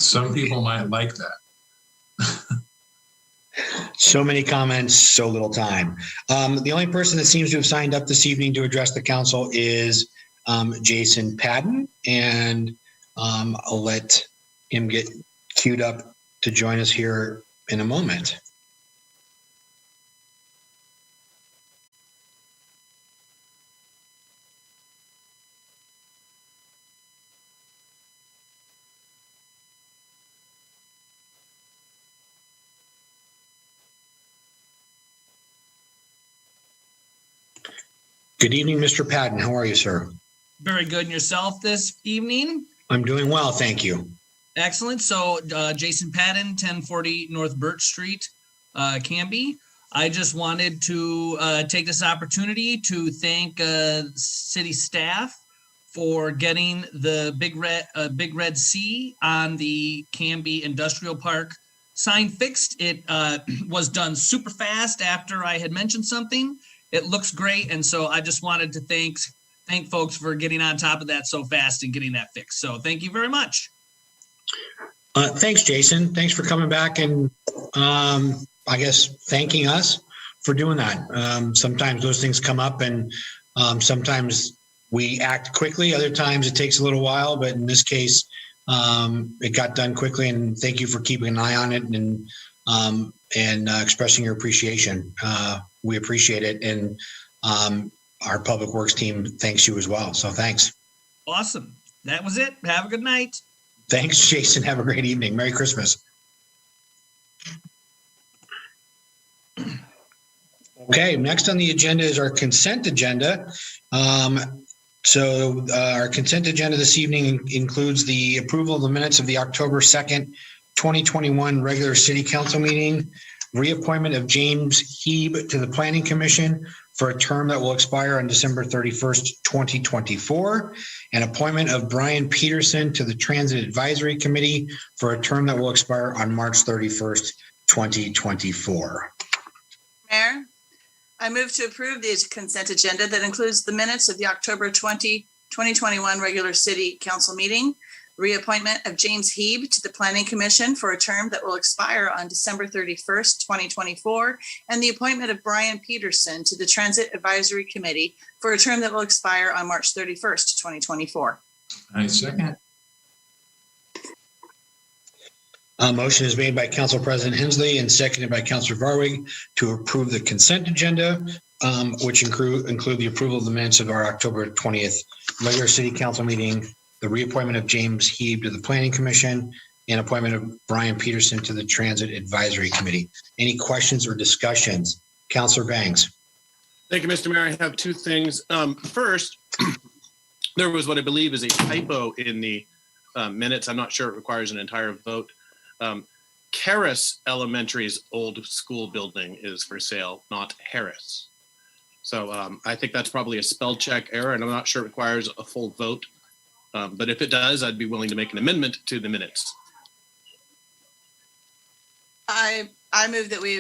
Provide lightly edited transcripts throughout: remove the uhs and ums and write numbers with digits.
Some people might like that. So many comments, so little time. The only person that seems to have signed up this evening to address the council is Jason Padden, and I'll let him get queued up to join us here in a moment. Good evening, Mr. Padden. How are you, sir? Very good. And yourself this evening? I'm doing well, thank you. Excellent. So Jason Padden, 1040 North Birch Street, Canby. I just wanted to take this opportunity to thank city staff for getting the big red C on the Canby Industrial Park sign fixed. It was done super fast after I had mentioned something. It looks great, and so I just wanted to thank folks for getting on top of that so fast and getting that fixed. So thank you very much. Thanks, Jason. Thanks for coming back and I guess thanking us for doing that. Sometimes those things come up, and sometimes we act quickly. Other times it takes a little while, but in this case, it got done quickly. And thank you for keeping an eye on it and expressing your appreciation. We appreciate it, and our public works team thanks you as well. So thanks. Awesome. That was it. Have a good night. Thanks, Jason. Have a great evening. Merry Christmas. Okay, next on the agenda is our consent agenda. So our consent agenda this evening includes the approval of the minutes of the October 2nd, 2021 regular city council meeting, reappointment of James Heeb to the Planning Commission for a term that will expire on December 31st, 2024, and appointment of Brian Peterson to the Transit Advisory Committee for a term that will expire on March 31st, 2024. Mayor, I move to approve the consent agenda that includes the minutes of the October 2021 regular city council meeting, reappointment of James Heeb to the Planning Commission for a term that will expire on December 31st, 2024, and the appointment of Brian Peterson to the Transit Advisory Committee for a term that will expire on March 31st, 2024. I second. Motion is made by Council President Hensley and seconded by Councilor Varwig to approve the consent agenda, which include the approval of the minutes of our October 20th regular city council meeting, the reappointment of James Heeb to the Planning Commission, and appointment of Brian Peterson to the Transit Advisory Committee. Any questions or discussions? Councilor Banks. Thank you, Mr. Mayor. I have two things. First, there was what I believe is a typo in the minutes. I'm not sure it requires an entire vote. Karras Elementary's old school building is for sale, not Harris. So I think that's probably a spell check error, and I'm not sure it requires a full vote. But if it does, I'd be willing to make an amendment to the minutes. I move that we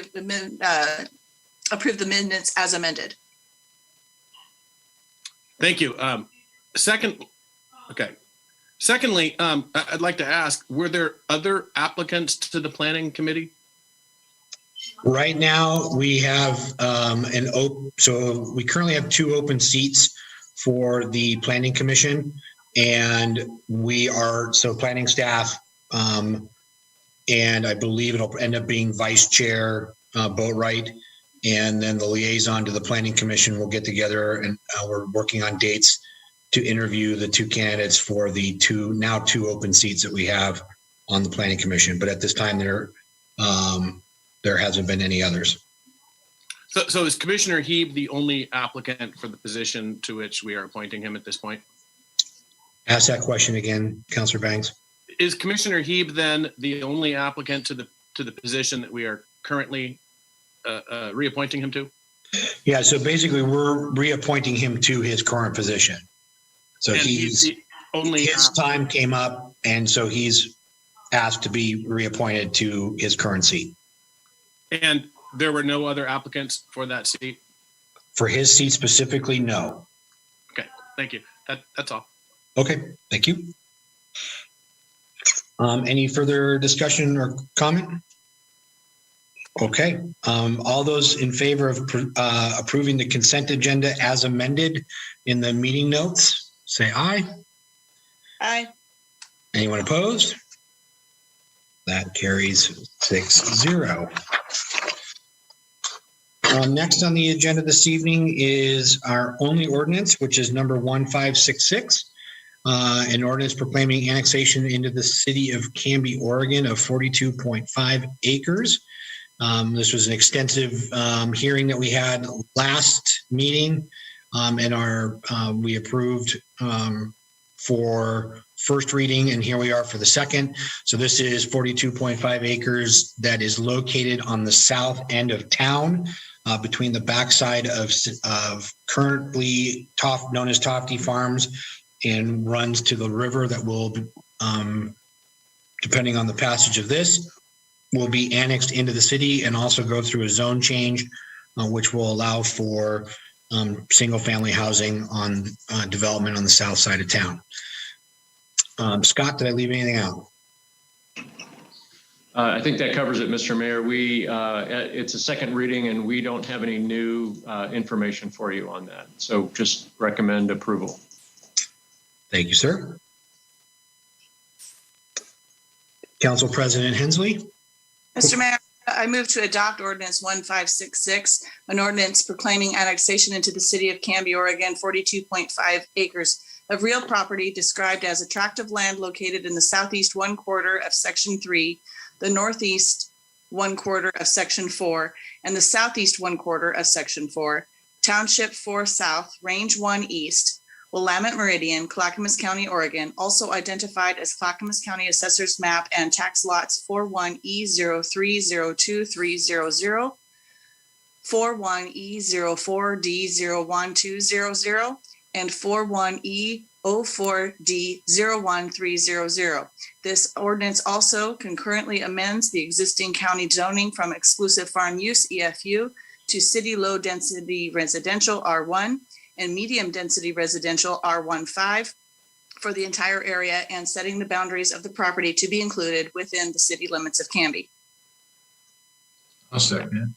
approve the minutes as amended. Thank you. Secondly, I'd like to ask, were there other applicants to the planning committee? Right now, we have so we currently have 2 open seats for the Planning Commission. And planning staff, and I believe it'll end up being vice chair Boatwright, and then the liaison to the Planning Commission will get together, and we're working on dates to interview the 2 candidates for the 2 open seats that we have on the Planning Commission. But at this time, there hasn't been any others. So is Commissioner Heeb the only applicant for the position to which we are appointing him at this point? Ask that question again, Councilor Banks. Is Commissioner Heeb then the only applicant to the position that we are currently reappointing him to? Yeah, so basically we're reappointing him to his current position. So he's the only his time came up, and so he's asked to be reappointed to his current seat. And there were no other applicants for that seat? For his seat specifically, no. Okay, thank you. That's all. Okay, thank you. Any further discussion or comment? Okay, all those in favor of approving the consent agenda as amended in the meeting notes, say aye. Aye. Anyone opposed? That carries 6-0. Next on the agenda this evening is our only ordinance, which is number 1566. An ordinance proclaiming annexation into the city of Canby, Oregon of 42.5 acres. This was an extensive hearing that we had last meeting, and we approved for first reading, and here we are for the second. So this is 42.5 acres that is located on the south end of town, between the backside of currently known as Tofty Farms, and runs to the river that will, depending on the passage of this, will be annexed into the city and also go through a zone change, which will allow for single family housing on development on the south side of town. Scott, did I leave anything out? I think that covers it, Mr. Mayor. It's a second reading and we don't have any new information for you on that. So just recommend approval. Thank you, sir. Council President Hensley. Mr. Mayor, I move to adopt ordinance 1566, an ordinance proclaiming annexation into the city of Canby, Oregon, 42.5 acres of real property described as a tract of land located in the southeast 1/4 of section 3, the northeast 1/4 of section 4, and the southeast 1/4 of section 4, township 4 south, range 1 east, Willamette Meridian, Clackamas County, Oregon, also identified as Clackamas County Assessor's Map and Tax Lots 41E0302300, 41E04D01200, and 41E04D01300. This ordinance also concurrently amends the existing county zoning from exclusive farm use EFU to city low density residential R1 and medium density residential R15 for the entire area, and setting the boundaries of the property to be included within the city limits of Canby. I'll second it.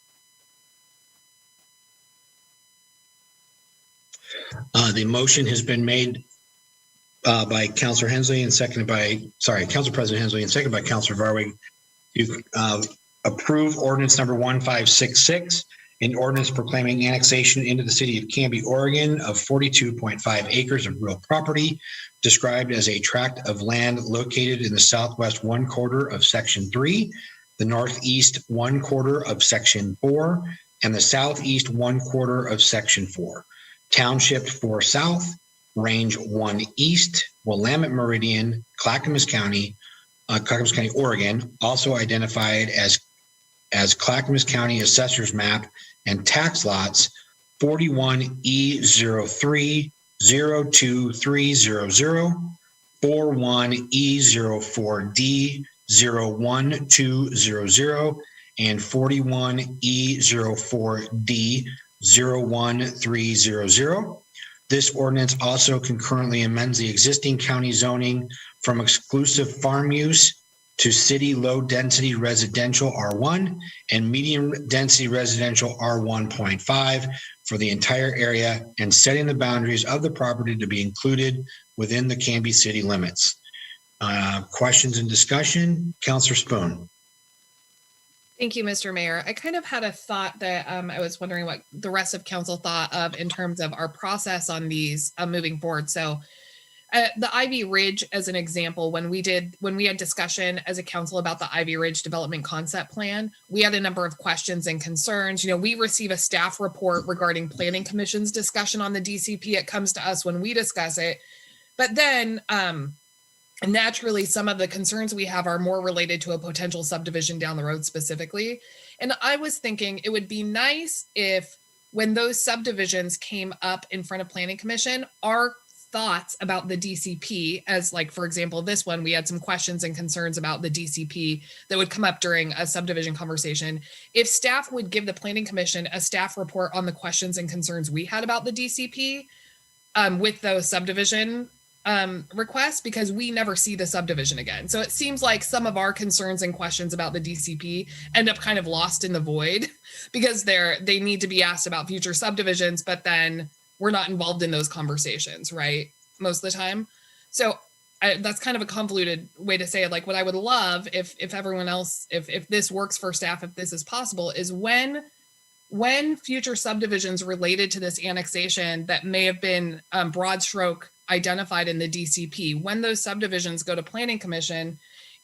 The motion has been made by Councilor Hensley and Council President Hensley and seconded by Councilor Varwig to approve ordinance number 1566, an ordinance proclaiming annexation into the city of Canby, Oregon of 42.5 acres of real property described as a tract of land located in the southwest 1/4 of section 3, the northeast 1/4 of section 4, and the southeast 1/4 of section 4. Township 4 south, range 1 east, Willamette Meridian, Clackamas County, Oregon, also identified as Clackamas County Assessor's Map and Tax Lots 41E030230, 41E04D01200, and 41E04D01300. This ordinance also concurrently amends the existing county zoning from exclusive farm use to city low density residential R1 and medium density residential R1.5 for the entire area, and setting the boundaries of the property to be included within the Canby city limits. Questions and discussion? Councilor Spoon. Thank you, Mr. Mayor. I kind of had a thought that I was wondering what the rest of council thought of in terms of our process on these moving forward. So the Ivy Ridge, as an example, when we had discussion as a council about the Ivy Ridge development concept plan, we had a number of questions and concerns. We receive a staff report regarding planning commission's discussion on the DCP. It comes to us when we discuss it. But then naturally, some of the concerns we have are more related to a potential subdivision down the road specifically. And I was thinking it would be nice if when those subdivisions came up in front of planning commission, our thoughts about the DCP, as like, for example, this one, we had some questions and concerns about the DCP that would come up during a subdivision conversation. If staff would give the planning commission a staff report on the questions and concerns we had about the DCP with those subdivision request because we never see the subdivision again. So it seems like some of our concerns and questions about the DCP end up kind of lost in the void because they need to be asked about future subdivisions, but then we're not involved in those conversations, right? Most of the time. So that's kind of a convoluted way to say it. Like what I would love if everyone else, if this works for staff, if this is possible, is when future subdivisions related to this annexation that may have been broad stroke identified in the DCP, when those subdivisions go to Planning Commission,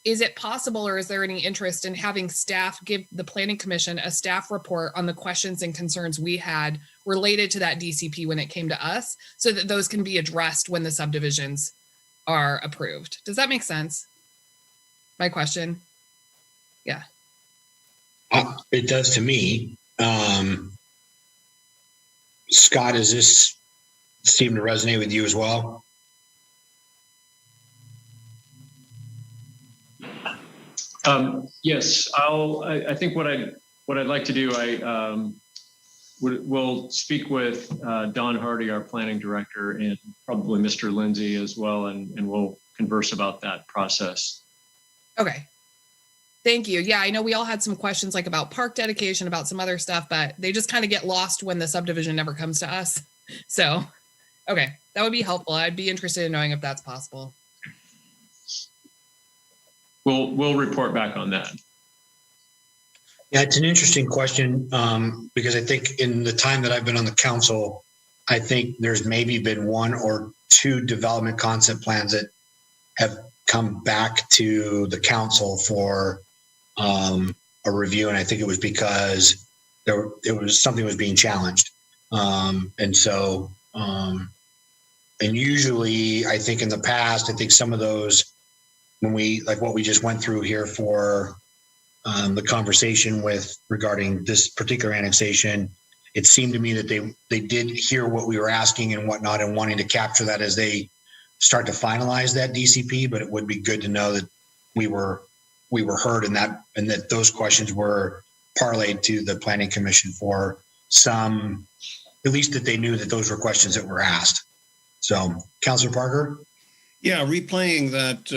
is it possible or is there any interest in having staff give the Planning Commission a staff report on the questions and concerns we had related to that DCP when it came to us so that those can be addressed when the subdivisions are approved? Does that make sense? My question? Yeah. It does to me. Scott, does this seem to resonate with you as well? Yes, I think what I'd like to do, we'll speak with Don Hardy, our planning director, and probably Mr. Lindsay as well, and we'll converse about that process. Okay. Thank you. Yeah, I know we all had some questions like about park dedication, about some other stuff, but they just kind of get lost when the subdivision never comes to us. So, okay, that would be helpful. I'd be interested in knowing if that's possible. We'll report back on that. Yeah, it's an interesting question because I think in the time that I've been on the council, I think there's maybe been one or two development concept plans that have come back to the council for a review, and I think it was because it was something was being challenged, and usually I think in the past, I think some of those, when we like what we just went through here for the conversation with regarding this particular annexation, it seemed to me that they did hear what we were asking and whatnot and wanting to capture that as they start to finalize that DCP. But it would be good to know that we were heard in that, and that those questions were parlayed to the Planning Commission for some, at least that they knew that those were questions that were asked. So, Councilor Parker? Yeah, replaying that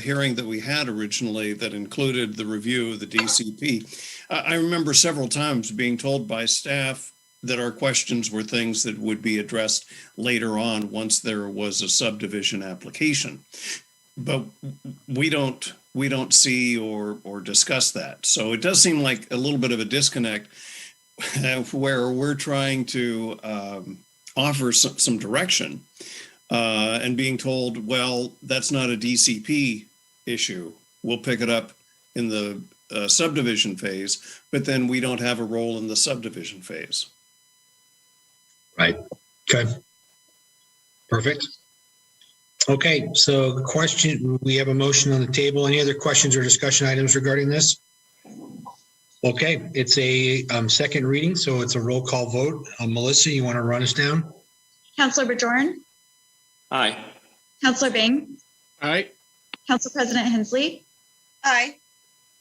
hearing that we had originally that included the review of the DCP, I remember several times being told by staff that our questions were things that would be addressed later on once there was a subdivision application. But we don't see or discuss that. So it does seem like a little bit of a disconnect where we're trying to offer some direction and being told, well, that's not a DCP issue. We'll pick it up in the subdivision phase, but then we don't have a role in the subdivision phase. Right. Okay. Perfect. Okay, so the question, we have a motion on the table. Any other questions or discussion items regarding this? Okay, it's a second reading, so it's a roll call vote. Melissa, you want to run us down? Councilor Bajorn? Aye. Councilor Bing? Aye. Council President Hensley? Aye.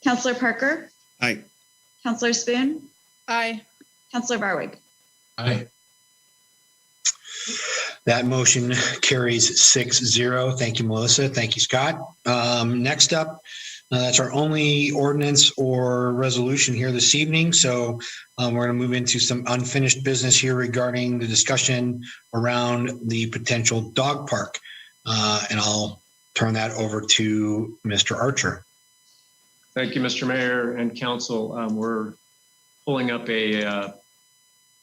Councilor Parker? Aye. Councilor Spoon? Aye. Councilor Barwig? Aye. That motion carries 6-0. Thank you, Melissa. Thank you, Scott. Next up, that's our only ordinance or resolution here this evening. So we're going to move into some unfinished business here regarding the discussion around the potential dog park. And I'll turn that over to Mr. Archer. Thank you, Mr. Mayor and Council. We're pulling up a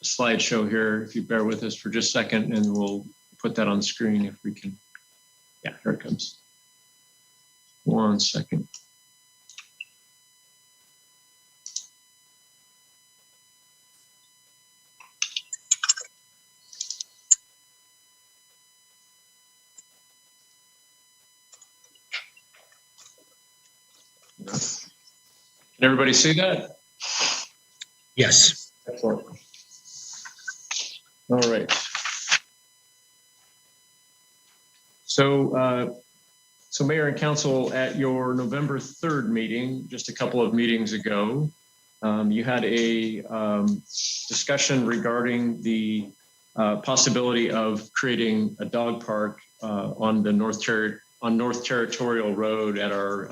slideshow here. If you bear with us for just a second, and we'll put that on the screen if we can. Yeah, here it comes. 1 second. Can everybody see that? Yes. Excellent. All right. So Mayor and Council, at your November 3rd meeting, just a couple of meetings ago, you had a discussion regarding the possibility of creating a dog park on the North Territorial Road at our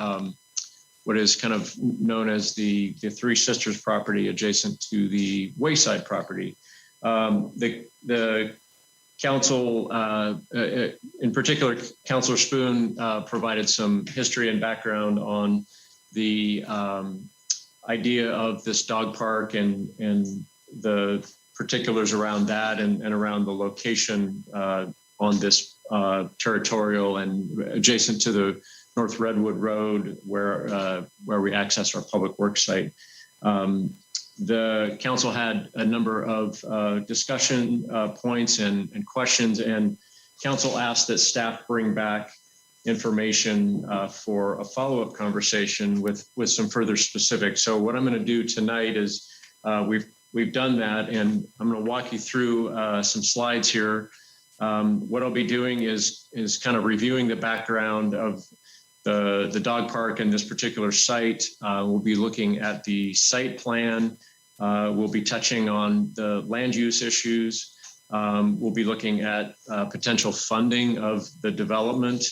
what is kind of known as the Three Sisters property adjacent to the Wayside property. The council, in particular, Councilor Spoon provided some history and background on the idea of this dog park and the particulars around that and around the location on this territorial and adjacent to the North Redwood Road where we access our public works site. The council had a number of discussion points and questions, and council asked that staff bring back information for a follow-up conversation with some further specifics. So what I'm going to do tonight is we've done that, and I'm going to walk you through some slides here. What I'll be doing is kind of reviewing the background of the dog park and this particular site. We'll be looking at the site plan. We'll be touching on the land use issues. We'll be looking at potential funding of the development.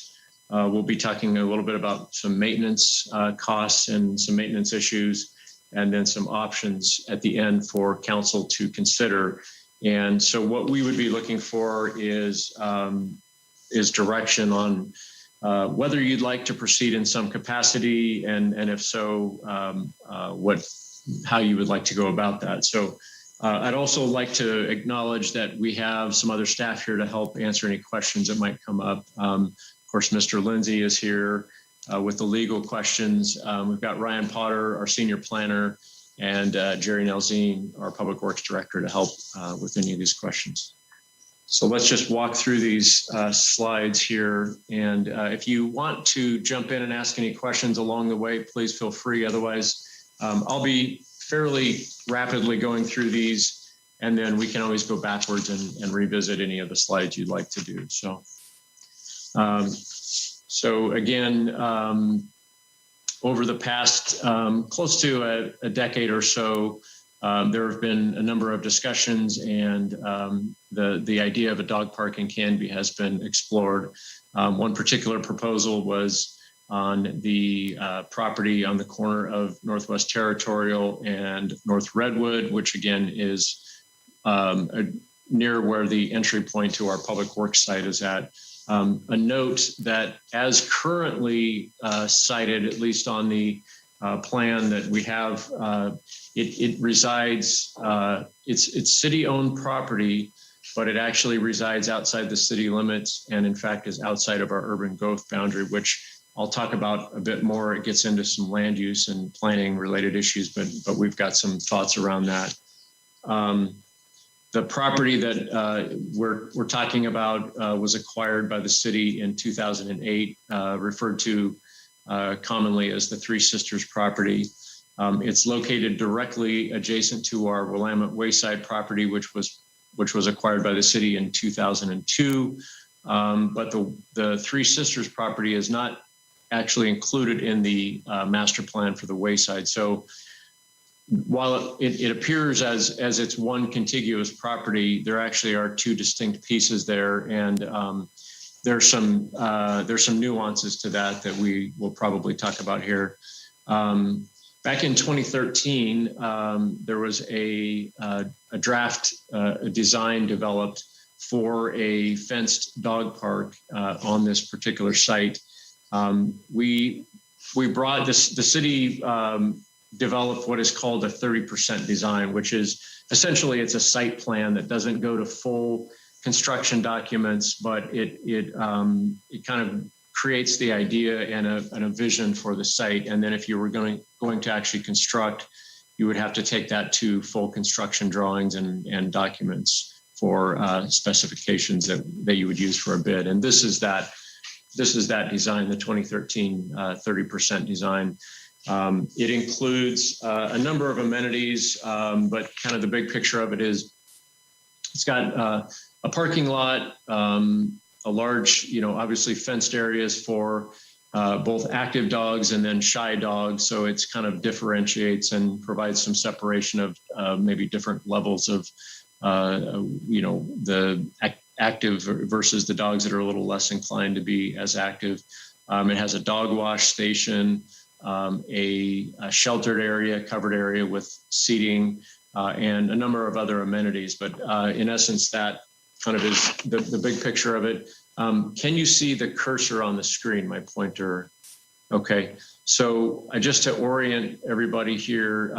We'll be talking a little bit about some maintenance costs and some maintenance issues, and then some options at the end for council to consider. And so what we would be looking for is direction on whether you'd like to proceed in some capacity, and if so, how you would like to go about that. So I'd also like to acknowledge that we have some other staff here to help answer any questions that might come up. Of course, Mr. Lindsay is here with the legal questions. We've got Ryan Potter, our senior planner, and Jerry Nelzine, our public works director, to help with any of these questions. So let's just walk through these slides here. And if you want to jump in and ask any questions along the way, please feel free. Otherwise, I'll be fairly rapidly going through these, and then we can always go backwards and revisit any of the slides you'd like to do. So again, over the past close to a decade or so, there have been a number of discussions, and the idea of a dog park in Canby has been explored. One particular proposal was on the property on the corner of Northwest Territorial and North Redwood, which again is near where the entry point to our public works site is at. A note that as currently cited, at least on the plan that we have, it resides, it's city-owned property, but it actually resides outside the city limits, and in fact is outside of our urban growth boundary, which I'll talk about a bit more. It gets into some land use and planning related issues, but we've got some thoughts around that. The property that we're talking about was acquired by the city in 2008, referred to commonly as the Three Sisters property. It's located directly adjacent to our Willamette Wayside property, which was acquired by the city in 2002. But the Three Sisters property is not actually included in the master plan for the Wayside. So while it appears as it's one contiguous property, there actually are two distinct pieces there, and there's some nuances to that we will probably talk about here. Back in 2013, there was a draft design developed for a fenced dog park on this particular site. We brought the city developed what is called a 30% design, which is essentially it's a site plan that doesn't go to full construction documents, but it kind of creates the idea and a vision for the site. And then if you were going to actually construct, you would have to take that to full construction drawings and documents for specifications that you would use for a bid. And this is that design, the 2013 30% design. It includes a number of amenities, but kind of the big picture of it is it's got a parking lot, a large, obviously fenced areas for both active dogs and then shy dogs. So it's kind of differentiates and provides some separation of maybe different levels of, the active versus the dogs that are a little less inclined to be as active. It has a dog wash station, a sheltered area, covered area with seating, and a number of other amenities. But in essence, that kind of is the big picture of it. Can you see the cursor on the screen, my pointer? Okay, so just to orient everybody here,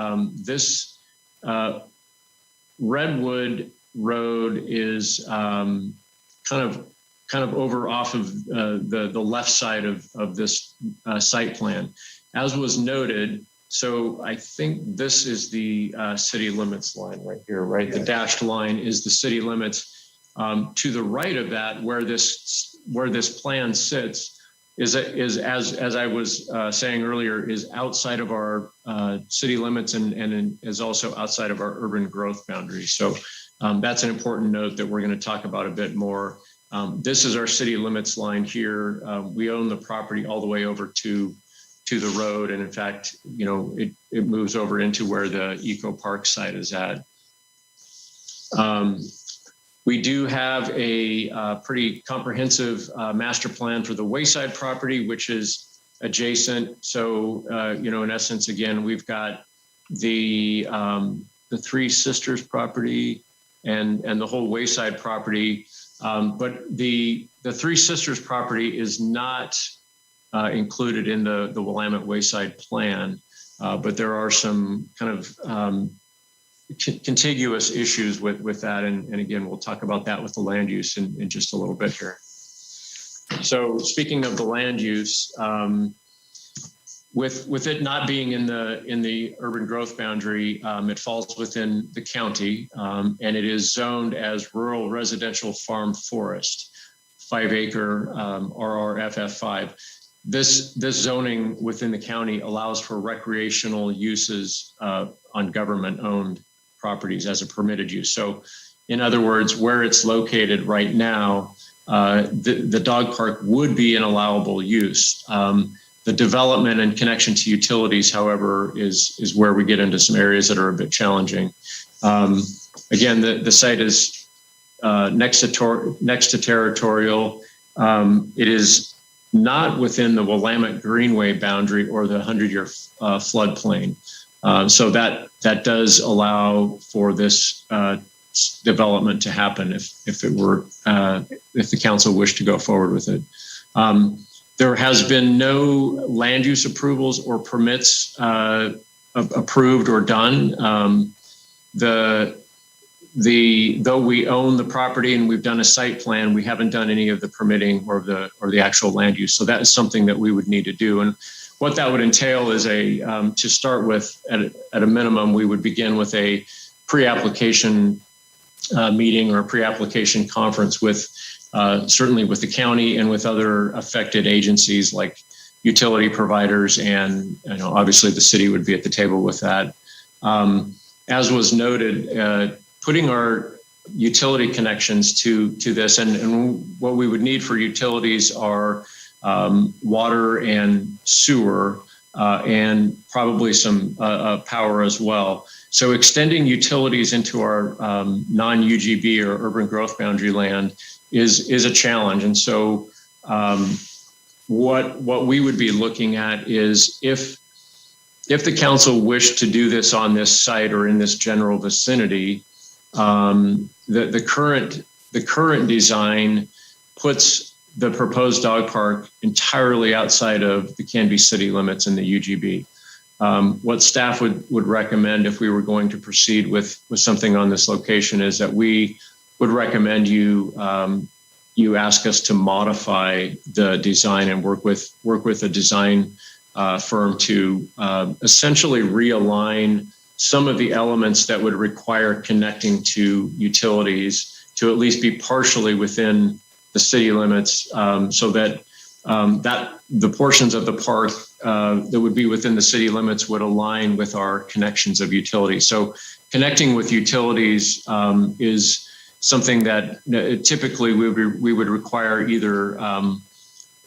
this Redwood Road is kind of over off of the left side of this site plan. As was noted, so I think this is the city limits line right here, right? The dashed line is the city limits. To the right of that, where this plan sits, is as I was saying earlier, is outside of our city limits and is also outside of our urban growth boundaries. So that's an important note that we're going to talk about a bit more. This is our city limits line here. We own the property all the way over to the road, and in fact, you know, it moves over into where the Eco Park site is at. We do have a pretty comprehensive master plan for the Wayside property, which is adjacent. So, you know, in essence, again, we've got the Three Sisters property and the whole Wayside property. But the Three Sisters property is not included in the Willamette Wayside plan, but there are some kind of contiguous issues with that. And again, we'll talk about that with the land use in just a little bit here. So speaking of the land use, with it not being in the urban growth boundary, it falls within the county, and it is zoned as rural residential farm forest, 5-acre RRFF5. This zoning within the county allows for recreational uses on government-owned properties as a permitted use. So in other words, where it's located right now, the dog park would be an allowable use. The development and connection to utilities, however, is where we get into some areas that are a bit challenging. Again, the site is next to territorial. It is not within the Willamette Greenway boundary or the 100-year floodplain. So that does allow for this development to happen if the council wished to go forward with it. There has been no land use approvals or permits approved or done. Though we own the property and we've done a site plan, we haven't done any of the permitting or the actual land use. So that is something that we would need to do. And what that would entail is to start with, at a minimum, we would begin with a pre-application meeting or a pre-application conference with certainly with the county and with other affected agencies like utility providers, and obviously the city would be at the table with that. As was noted, putting our utility connections to this, and what we would need for utilities are water and sewer, and probably some power as well. So extending utilities into our non-UGB or urban growth boundary land is a challenge. And so what we would be looking at is if the council wished to do this on this site or in this general vicinity, the current design puts the proposed dog park entirely outside of the Canby city limits in the UGB. What staff would recommend if we were going to proceed with something on this location is that we would recommend you ask us to modify the design and work with a design firm to essentially realign some of the elements that would require connecting to utilities to at least be partially within the city limits, so that the portions of the park that would be within the city limits would align with our connections of utilities. So connecting with utilities is something that typically we would require either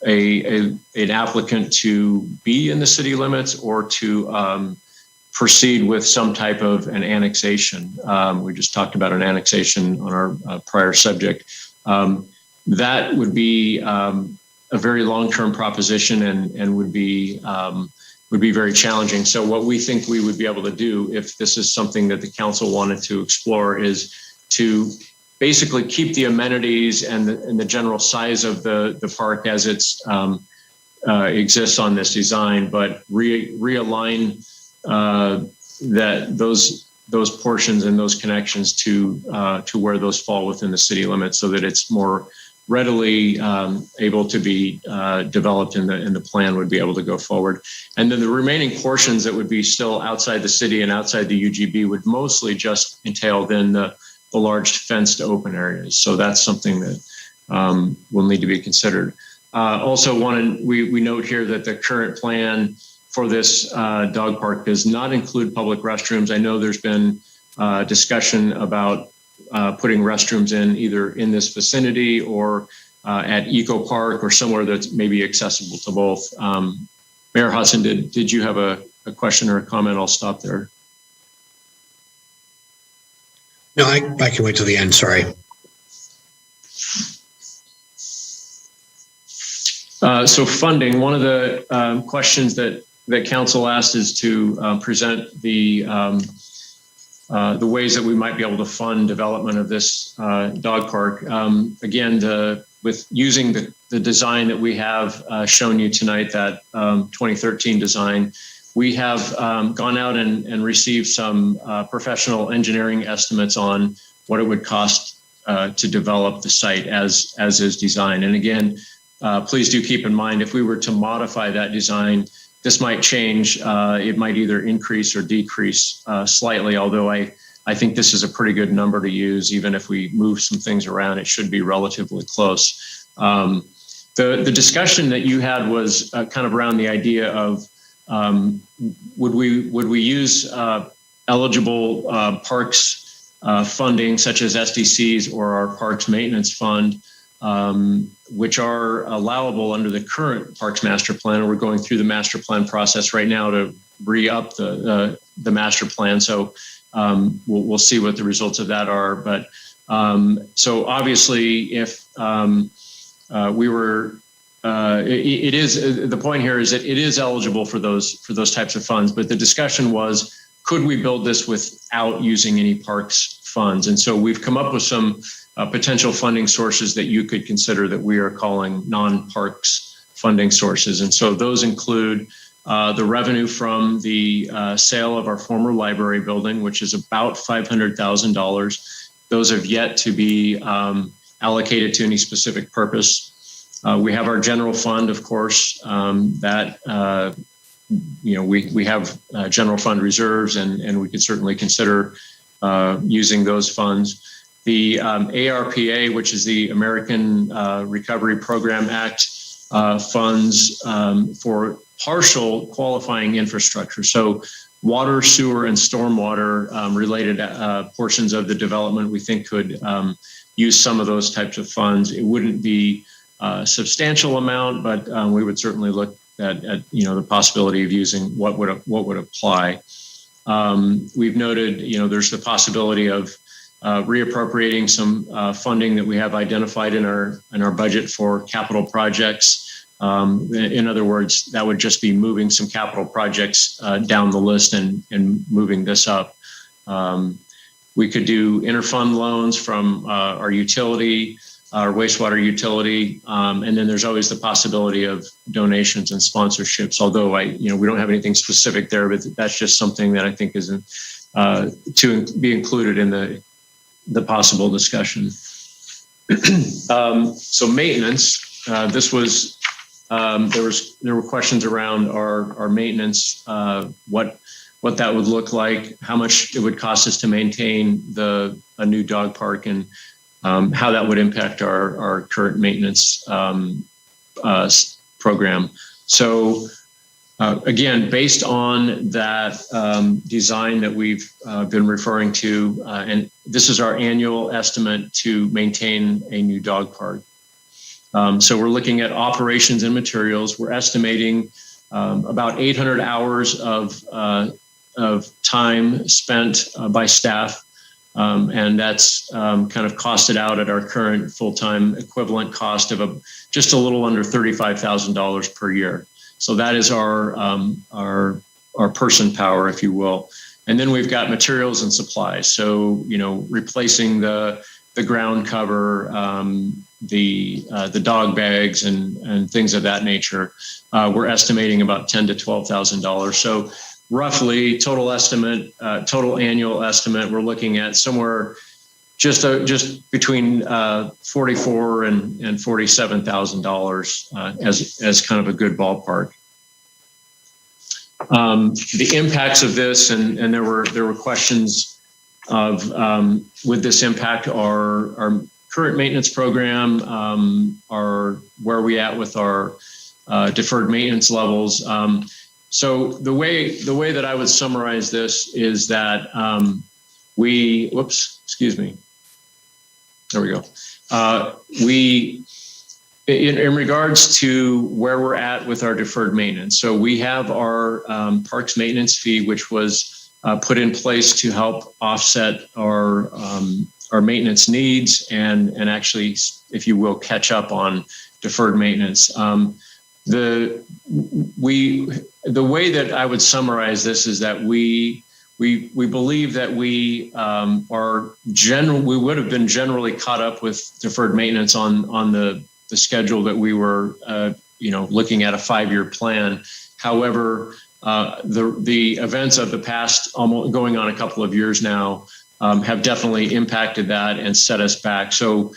an applicant to be in the city limits or to proceed with some type of an annexation. We just talked about an annexation on our prior subject. That would be a very long-term proposition and would be very challenging. So what we think we would be able to do, if this is something that the council wanted to explore, is to basically keep the amenities and the general size of the park as it's exists on this design, but realign those portions and those connections to where those fall within the city limits, so that it's more readily able to be developed in the plan would be able to go forward. And then the remaining portions that would be still outside the city and outside the UGB would mostly just entail then the large fenced open areas. So that's something that will need to be considered. Also, we note here that the current plan for this dog park does not include public restrooms. I know there's been discussion about putting restrooms in either in this vicinity or at Eco Park or somewhere that's maybe accessible to both. Mayor Hudson, did you have a question or a comment? I'll stop there. No, I can wait till the end. Sorry. So funding, one of the questions that council asked is to present the ways that we might be able to fund development of this dog park. Again, with using the design that we have shown you tonight, that 2013 design, we have gone out and received some professional engineering estimates on what it would cost to develop the site as is designed. And again, please do keep in mind, if we were to modify that design, this might change. It might either increase or decrease slightly, although I think this is a pretty good number to use. Even if we move some things around, it should be relatively close. The discussion that you had was kind of around the idea of would we use eligible parks funding, such as SDCs or our Parks Maintenance Fund, which are allowable under the current Parks Master Plan. And we're going through the master plan process right now to re-up the master plan. So we'll see what the results of that are. But so obviously, if we were, it is, the point here is that it is eligible for those types of funds. But the discussion was, could we build this without using any parks funds? And so we've come up with some potential funding sources that you could consider that we are calling non-parks funding sources. And so those include the revenue from the sale of our former library building, which is about $500,000. Those have yet to be allocated to any specific purpose. We have our general fund, of course, that we have general fund reserves, and we could certainly consider using those funds. The ARPA, which is the American Recovery Program Act, funds for partial qualifying infrastructure. So water, sewer, and stormwater related portions of the development we think could use some of those types of funds. It wouldn't be a substantial amount, but we would certainly look at the possibility of using what would apply. We've noted there's the possibility of reappropriating some funding that we have identified in our budget for capital projects. In other words, that would just be moving some capital projects down the list and moving this up. We could do interfund loans from our utility, our wastewater utility, and then there's always the possibility of donations and sponsorships. Although we don't have anything specific there, but that's just something that I think is to be included in the possible discussion. So maintenance. This was there were questions around our maintenance, what that would look like, how much it would cost us to maintain a new dog park, and how that would impact our current maintenance program. So again, based on that design that we've been referring to, and this is our annual estimate to maintain a new dog park. So we're looking at operations and materials. We're estimating about 800 hours of time spent by staff And that's kind of costed out at our current full-time equivalent cost of just a little under $35,000 per year. So that is our person power, if you will. And then we've got materials and supplies. So, replacing the ground cover, the dog bags and things of that nature. We're estimating about $10,000 to $12,000. So roughly total annual estimate, we're looking at somewhere just between $44,000 and $47,000 as kind of a good ballpark. The impacts of this, and there were questions of would this impact our current maintenance program, or where are we at with our deferred maintenance levels? So the way that I would summarize this is that in regards to where we're at with our deferred maintenance. So we have our parks maintenance fee, which was put in place to help offset our maintenance needs and actually, if you will, catch up on deferred maintenance. The way that I would summarize this is that we believe that we would have been generally caught up with deferred maintenance on the schedule that we were looking at a 5-year plan. However, the events of the past, almost going on a couple of years now, have definitely impacted that and set us back. So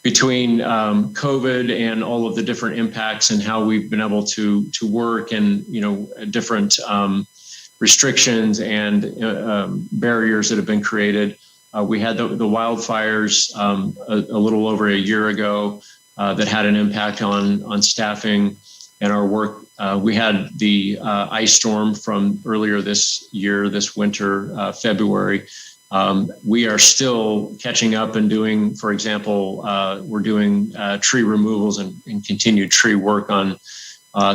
between COVID and all of the different impacts and how we've been able to work and different restrictions and barriers that have been created, we had the wildfires a little over a year ago that had an impact on staffing and our work. We had the ice storm from earlier this winter, February. We are still catching up and doing, for example, we're doing tree removals and continued tree work on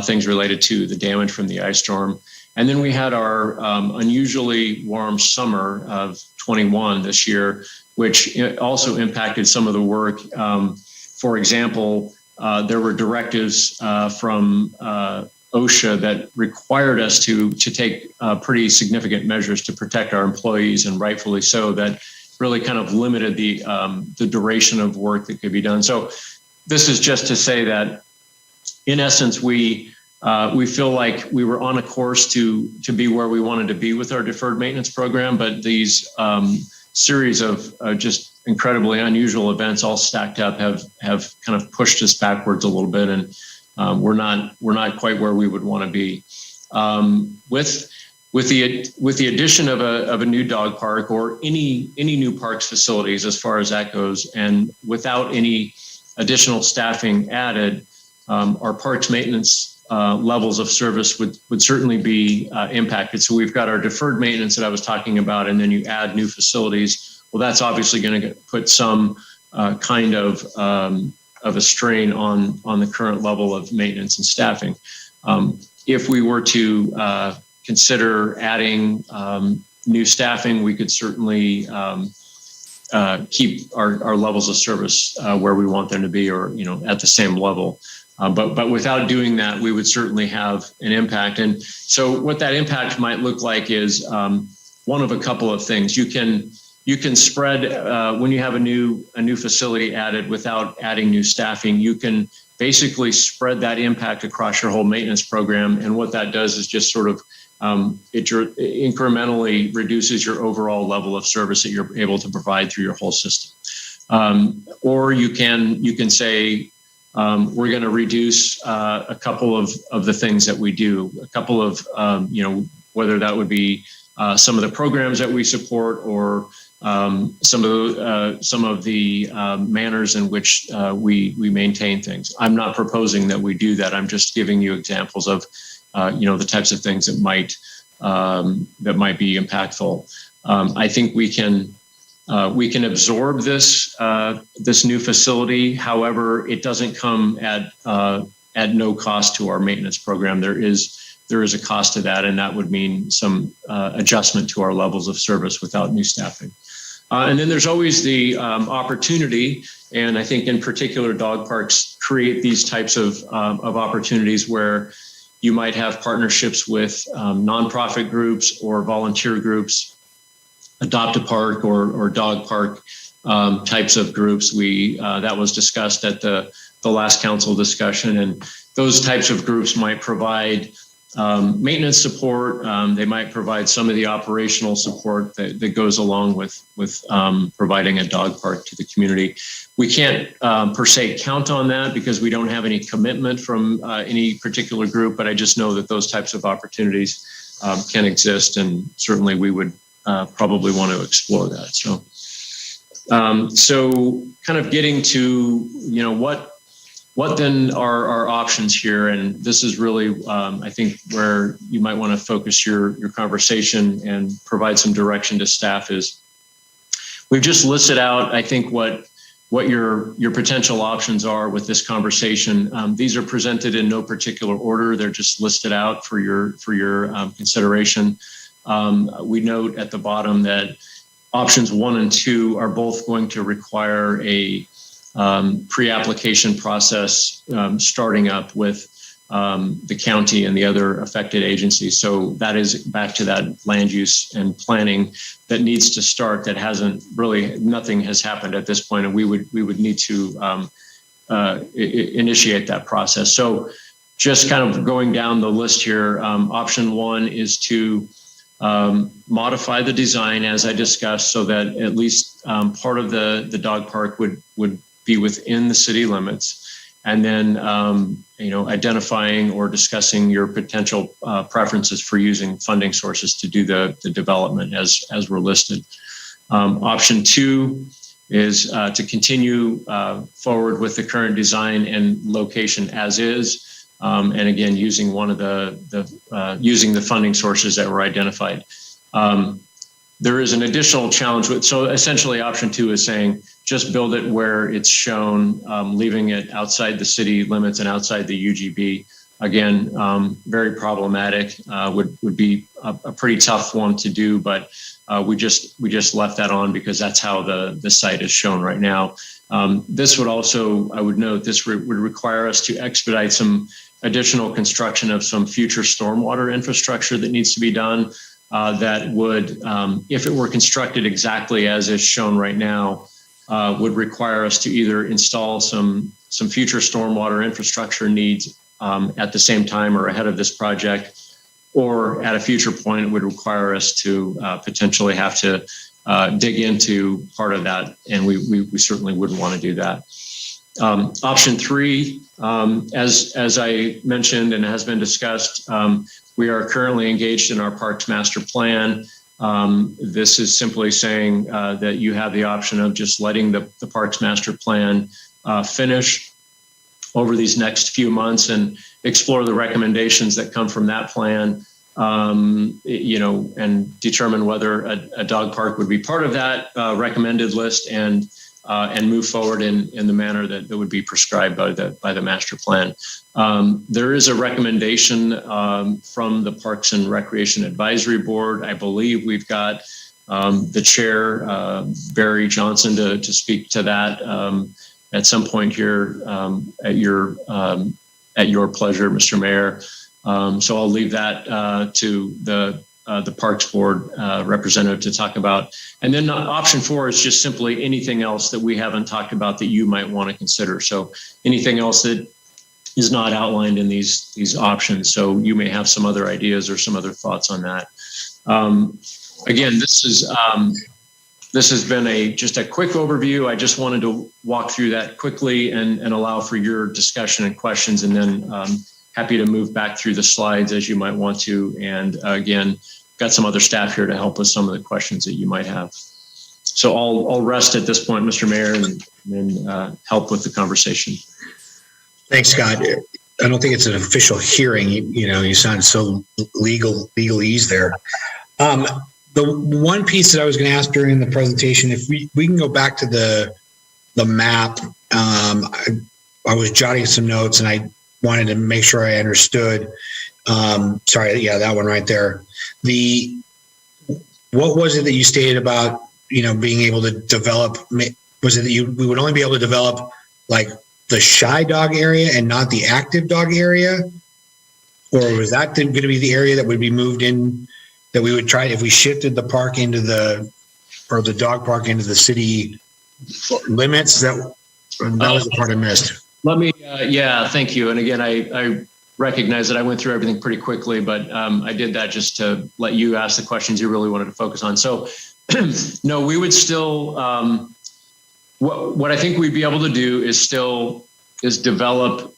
things related to the damage from the ice storm. And then we had our unusually warm summer of 21 this year, which also impacted some of the work. For example, there were directives from OSHA that required us to take pretty significant measures to protect our employees, and rightfully so. That really kind of limited the duration of work that could be done. So this is just to say that, in essence, we feel like we were on a course to be where we wanted to be with our deferred maintenance program, but these series of just incredibly unusual events all stacked up have kind of pushed us backwards a little bit, and we're not quite where we would want to be. With the addition of a new dog park or any new parks facilities, as far as that goes, and without any additional staffing added, our parks maintenance levels of service would certainly be impacted. So we've got our deferred maintenance that I was talking about, and then you add new facilities. Well, that's obviously going to put some kind of a strain on the current level of maintenance and staffing. If we were to consider adding new staffing, we could certainly keep our levels of service where we want them to be, or at the same level. But without doing that, we would certainly have an impact. And so what that impact might look like is one of a couple of things. You can spread when you have a new facility added without adding new staffing. You can basically spread that impact across your whole maintenance program. And what that does is just sort of it incrementally reduces your overall level of service that you're able to provide through your whole system. Or you can say, we're going to reduce a couple of the things that we do, a couple of, whether that would be some of the programs that we support, or some of the manners in which we maintain things. I'm not proposing that we do that. I'm just giving you examples of, the types of things that might be impactful. I think we can absorb this new facility. However, it doesn't come at no cost to our maintenance program. There is a cost to that, and that would mean some adjustment to our levels of service without new staffing. And then there's always the opportunity, and I think in particular dog parks create these types of opportunities where you might have partnerships with nonprofit groups or volunteer groups, adopt a park or dog park types of groups. That was discussed at the last council discussion, and those types of groups might provide maintenance support. They might provide some of the operational support that goes along with providing a dog park to the community. We can't per se count on that because we don't have any commitment from any particular group, but I just know that those types of opportunities can exist, and certainly we would probably want to explore that. So kind of getting to, what then are our options here? And this is really, I think, where you might want to focus your conversation and provide some direction to staff is we've just listed out, I think, what your potential options are with this conversation. These are presented in no particular order. They're just listed out for your consideration. We note at the bottom that options 1 and 2 are both going to require a pre-application process starting up with the county and the other affected agencies. So that is back to that land use and planning that needs to start. That hasn't really, nothing has happened at this point, and we would need to initiate that process. So just kind of going down the list here, option 1 is to modify the design as I discussed so that at least part of the dog park would be within the city limits, and then identifying or discussing your potential preferences for using funding sources to do the development as were listed. Option 2 is to continue forward with the current design and location as is, and again using one of using the funding sources that were identified. There is an additional challenge with, so essentially option 2 is saying just build it where it's shown, leaving it outside the city limits and outside the UGB. Again, very problematic, would be a pretty tough one to do, but we just left that on because that's how the site is shown right now. This would also, I would note, this would require us to expedite some additional construction of some future stormwater infrastructure that needs to be done. That would, if it were constructed exactly as is shown right now, would require us to either install some future stormwater infrastructure needs at the same time or ahead of this project, or at a future point, it would require us to potentially have to dig into part of that, and we certainly wouldn't want to do that. Option 3, as I mentioned and has been discussed, we are currently engaged in our Parks Master Plan. This is simply saying that you have the option of just letting the Parks Master Plan finish over these next few months and explore the recommendations that come from that plan, and determine whether a dog park would be part of that recommended list and move forward in the manner that would be prescribed by the master plan. There is a recommendation from the Parks and Recreation Advisory Board. I believe we've got the chair, Barry Johnson, to speak to that at some point here at your pleasure, Mr. Mayor. So I'll leave that to the Parks Board representative to talk about. And then option 4 is just simply anything else that we haven't talked about that you might want to consider. So anything else that is not outlined in these options. So you may have some other ideas or some other thoughts on that. Again, this has been just a quick overview. I just wanted to walk through that quickly and allow for your discussion and questions, and then happy to move back through the slides as you might want to. And again, got some other staff here to help with some of the questions that you might have. So I'll rest at this point, Mr. Mayor, and help with the conversation. Thanks, Scott. I don't think it's an official hearing. You sound so legalese there. The one piece that I was going to ask during the presentation, if we can go back to the map, I was jotting some notes and I wanted to make sure I understood. Sorry, yeah, that one right there. What was it that you stated about being able to develop, was it that we would only be able to develop like the shy dog area and not the active dog area? Or was that going to be the area that would be moved in, that we would try if we shifted the park into the dog park into the city limits? That was the part I missed. Let me, thank you. And again, I recognize that I went through everything pretty quickly, but I did that just to let you ask the questions you really wanted to focus on. So no, we would still, what I think we'd be able to do is develop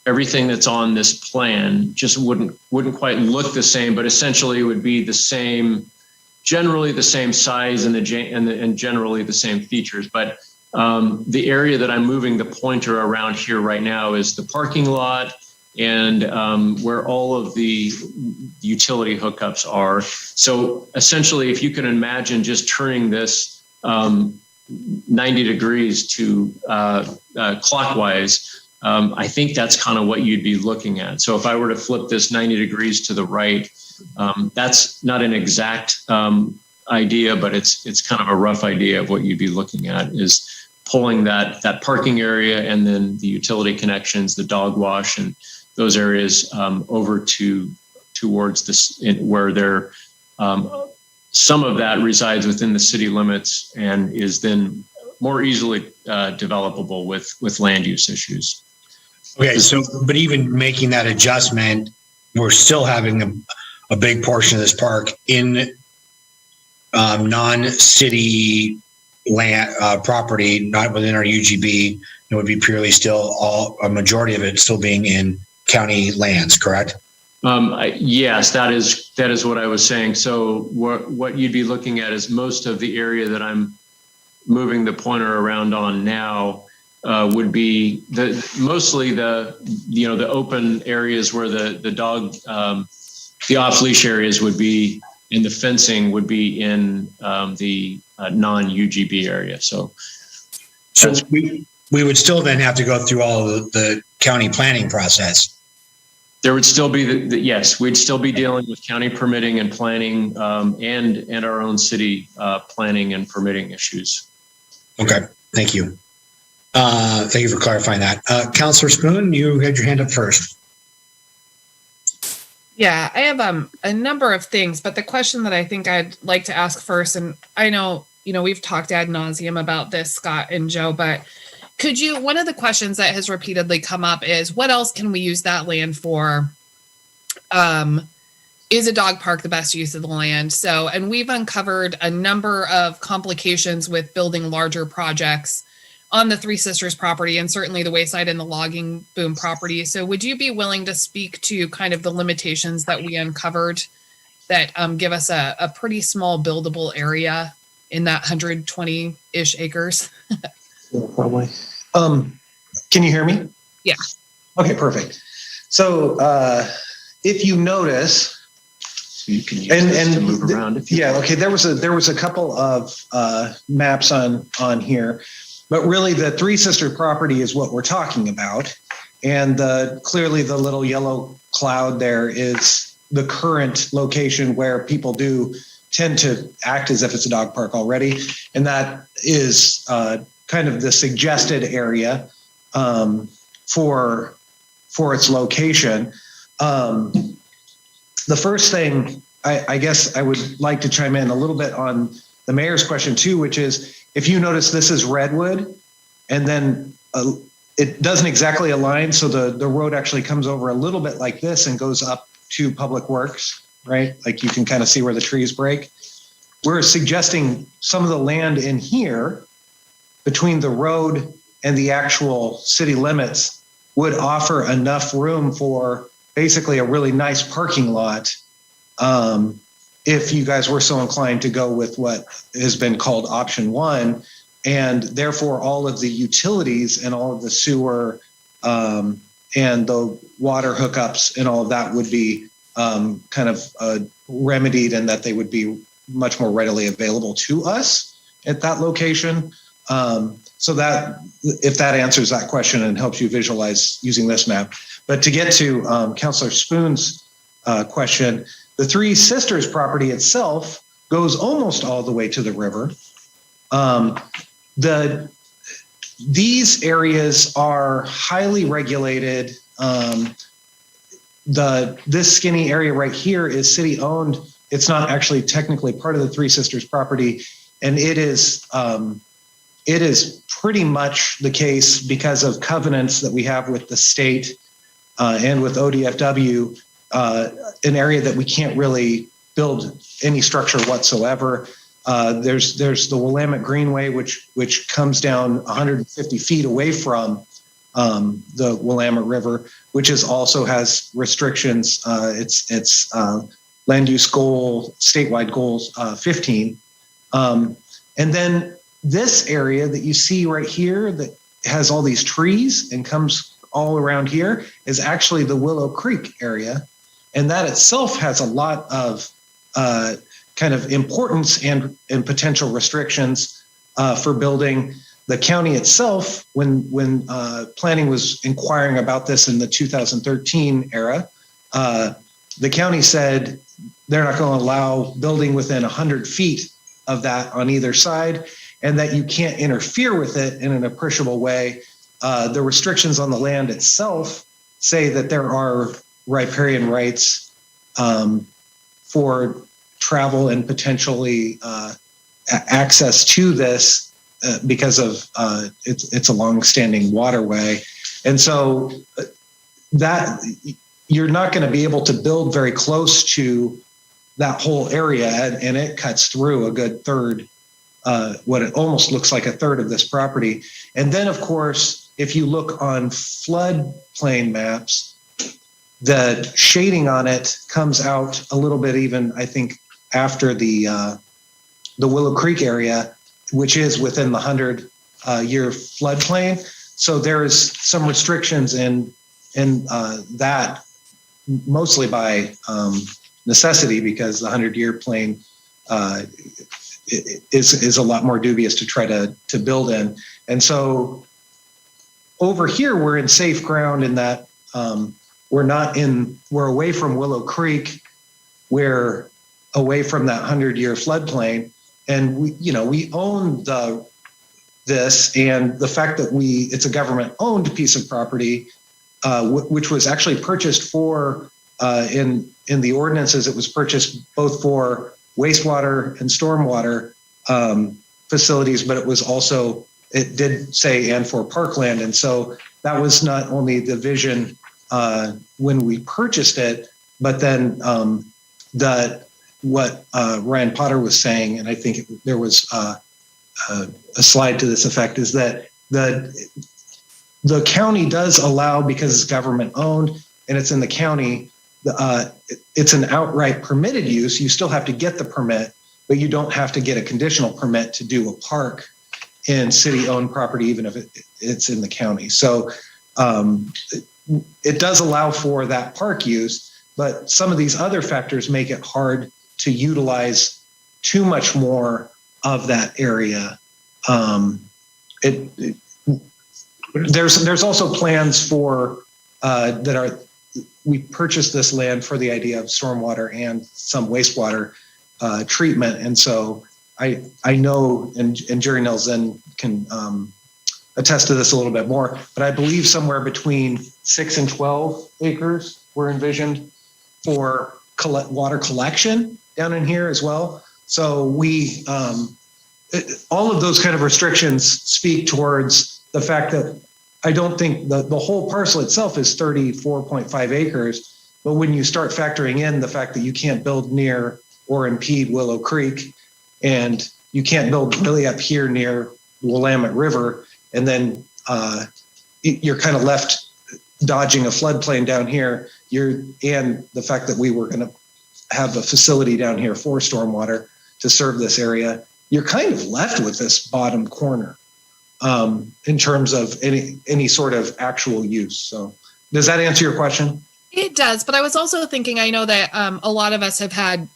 everything that's on this plan. Just wouldn't quite look the same, but essentially it would be the same, generally the same size and generally the same features. But the area that I'm moving the pointer around here right now is the parking lot and where all of the utility hookups are. So essentially, if you can imagine just turning this 90 degrees to clockwise, I think that's kind of what you'd be looking at. So if I were to flip this 90 degrees to the right, that's not an exact idea, but it's kind of a rough idea of what you'd be looking at, is pulling that parking area and then the utility connections, the dog wash, and those areas over towards this, where they're some of that resides within the city limits and is then more easily developable with land use issues. Okay, so but even making that adjustment, we're still having a big portion of this park in non-city land property, not within our UGB. It would be purely still a majority of it still being in county lands, correct? Yes, that is what I was saying. So what you'd be looking at is most of the area that I'm moving the pointer around on now would be mostly the open areas where the dog, the off leash areas would be, and the fencing would be in the non-UGB area. So we would still then have to go through all of the county planning process. There would still be yes, we'd still be dealing with county permitting and planning and our own city planning and permitting issues. Okay, thank you. Thank you for clarifying that. Councillor Spoon, you had your hand up first. Yeah, I have a number of things, but the question that I think I'd like to ask first, and I know, we've talked ad nauseum about this, Scott and Joe, but one of the questions that has repeatedly come up is, what else can we use that land for? Is a dog park the best use of the land? So, and we've uncovered a number of complications with building larger projects on the Three Sisters property, and certainly the Wayside and the Logging Boom property. So would you be willing to speak to kind of the limitations that we uncovered that give us a pretty small buildable area in that 120-ish acres? Probably. Can you hear me? Yeah. Okay, perfect. So if you notice, So you can use this to move around. If you want. okay. There was a couple of maps on here, but really the Three Sister property is what we're talking about, and clearly the little yellow cloud there is the current location where people do tend to act as if it's a dog park already, and that is kind of the suggested area for its location. The first thing, I guess I would like to chime in a little bit on the mayor's question too, which is, if you notice, this is Redwood, and then it doesn't exactly align. So the road actually comes over a little bit like this and goes up to Public Works, right? Like you can kind of see where the trees break. We're suggesting some of the land in here between the road and the actual city limits would offer enough room for basically a really nice parking lot, if you guys were so inclined to go with what has been called option one, and therefore all of the utilities and all of the sewer and the water hookups and all of that would be kind of remedied, and that they would be much more readily available to us at that location. So that, if that answers that question and helps you visualize using this map. But to get to Councillor Spoon's question, the Three Sisters property itself goes almost all the way to the river. These areas are highly regulated. This skinny area right here is city owned. It's not actually technically part of the Three Sisters property, and it is pretty much the case because of covenants that we have with the state and with ODFW, an area that we can't really build any structure whatsoever. There's the Willamette Greenway, which comes down 150 feet away from the Willamette River, which also has restrictions. It's land use goal, statewide goals 15. And then this area that you see right here that has all these trees and comes all around here is actually the Willow Creek area. And that itself has a lot of kind of importance and potential restrictions for building. The county itself, when planning was inquiring about this in the 2013 era, the county said they're not going to allow building within 100 feet of that on either side, and that you can't interfere with it in an appreciable way. The restrictions on the land itself say that there are riparian rights for travel and potentially access to this because of it's a long-standing waterway. And so that you're not going to be able to build very close to that whole area, and it cuts through a good third, what it almost looks like a third of this property. And then, of course, if you look on floodplain maps, the shading on it comes out a little bit even, I think, after the Willow Creek area, which is within the 100-year floodplain. So there's some restrictions in that, mostly by necessity, because the 100-year plain is a lot more dubious to try to build in. And so over here, we're in safe ground in that we're away from Willow Creek. We're away from that 100-year floodplain. And we own this, and the fact that it's a government-owned piece of property, which was actually purchased for in the ordinances, it was purchased both for wastewater and stormwater facilities, but it did say and for parkland. And so that was not only the vision when we purchased it, but then what Ryan Potter was saying, and I think there was a slide to this effect, is that the county does allow, because it's government owned and it's in the county, it's an outright permitted use. You still have to get the permit, but you don't have to get a conditional permit to do a park in city-owned property, even if it's in the county. So it does allow for that park use, but some of these other factors make it hard to utilize too much more of that area. There's also plans for we purchased this land for the idea of stormwater and some wastewater treatment. And so I know, and Jerry Nelson can attest to this a little bit more, but I believe somewhere between 6 and 12 acres were envisioned for water collection down in here as well. So all of those kind of restrictions speak towards the fact that I don't think the whole parcel itself is 34.5 acres, but when you start factoring in the fact that you can't build near or impede Willow Creek, and you can't build really up here near Willamette River, and then you're kind of left dodging a floodplain down here, and the fact that we were going to have a facility down here for stormwater to serve this area, you're kind of left with this bottom corner in terms of any sort of actual use. So does that answer your question? It does, but I was also thinking, I know that a lot of us have had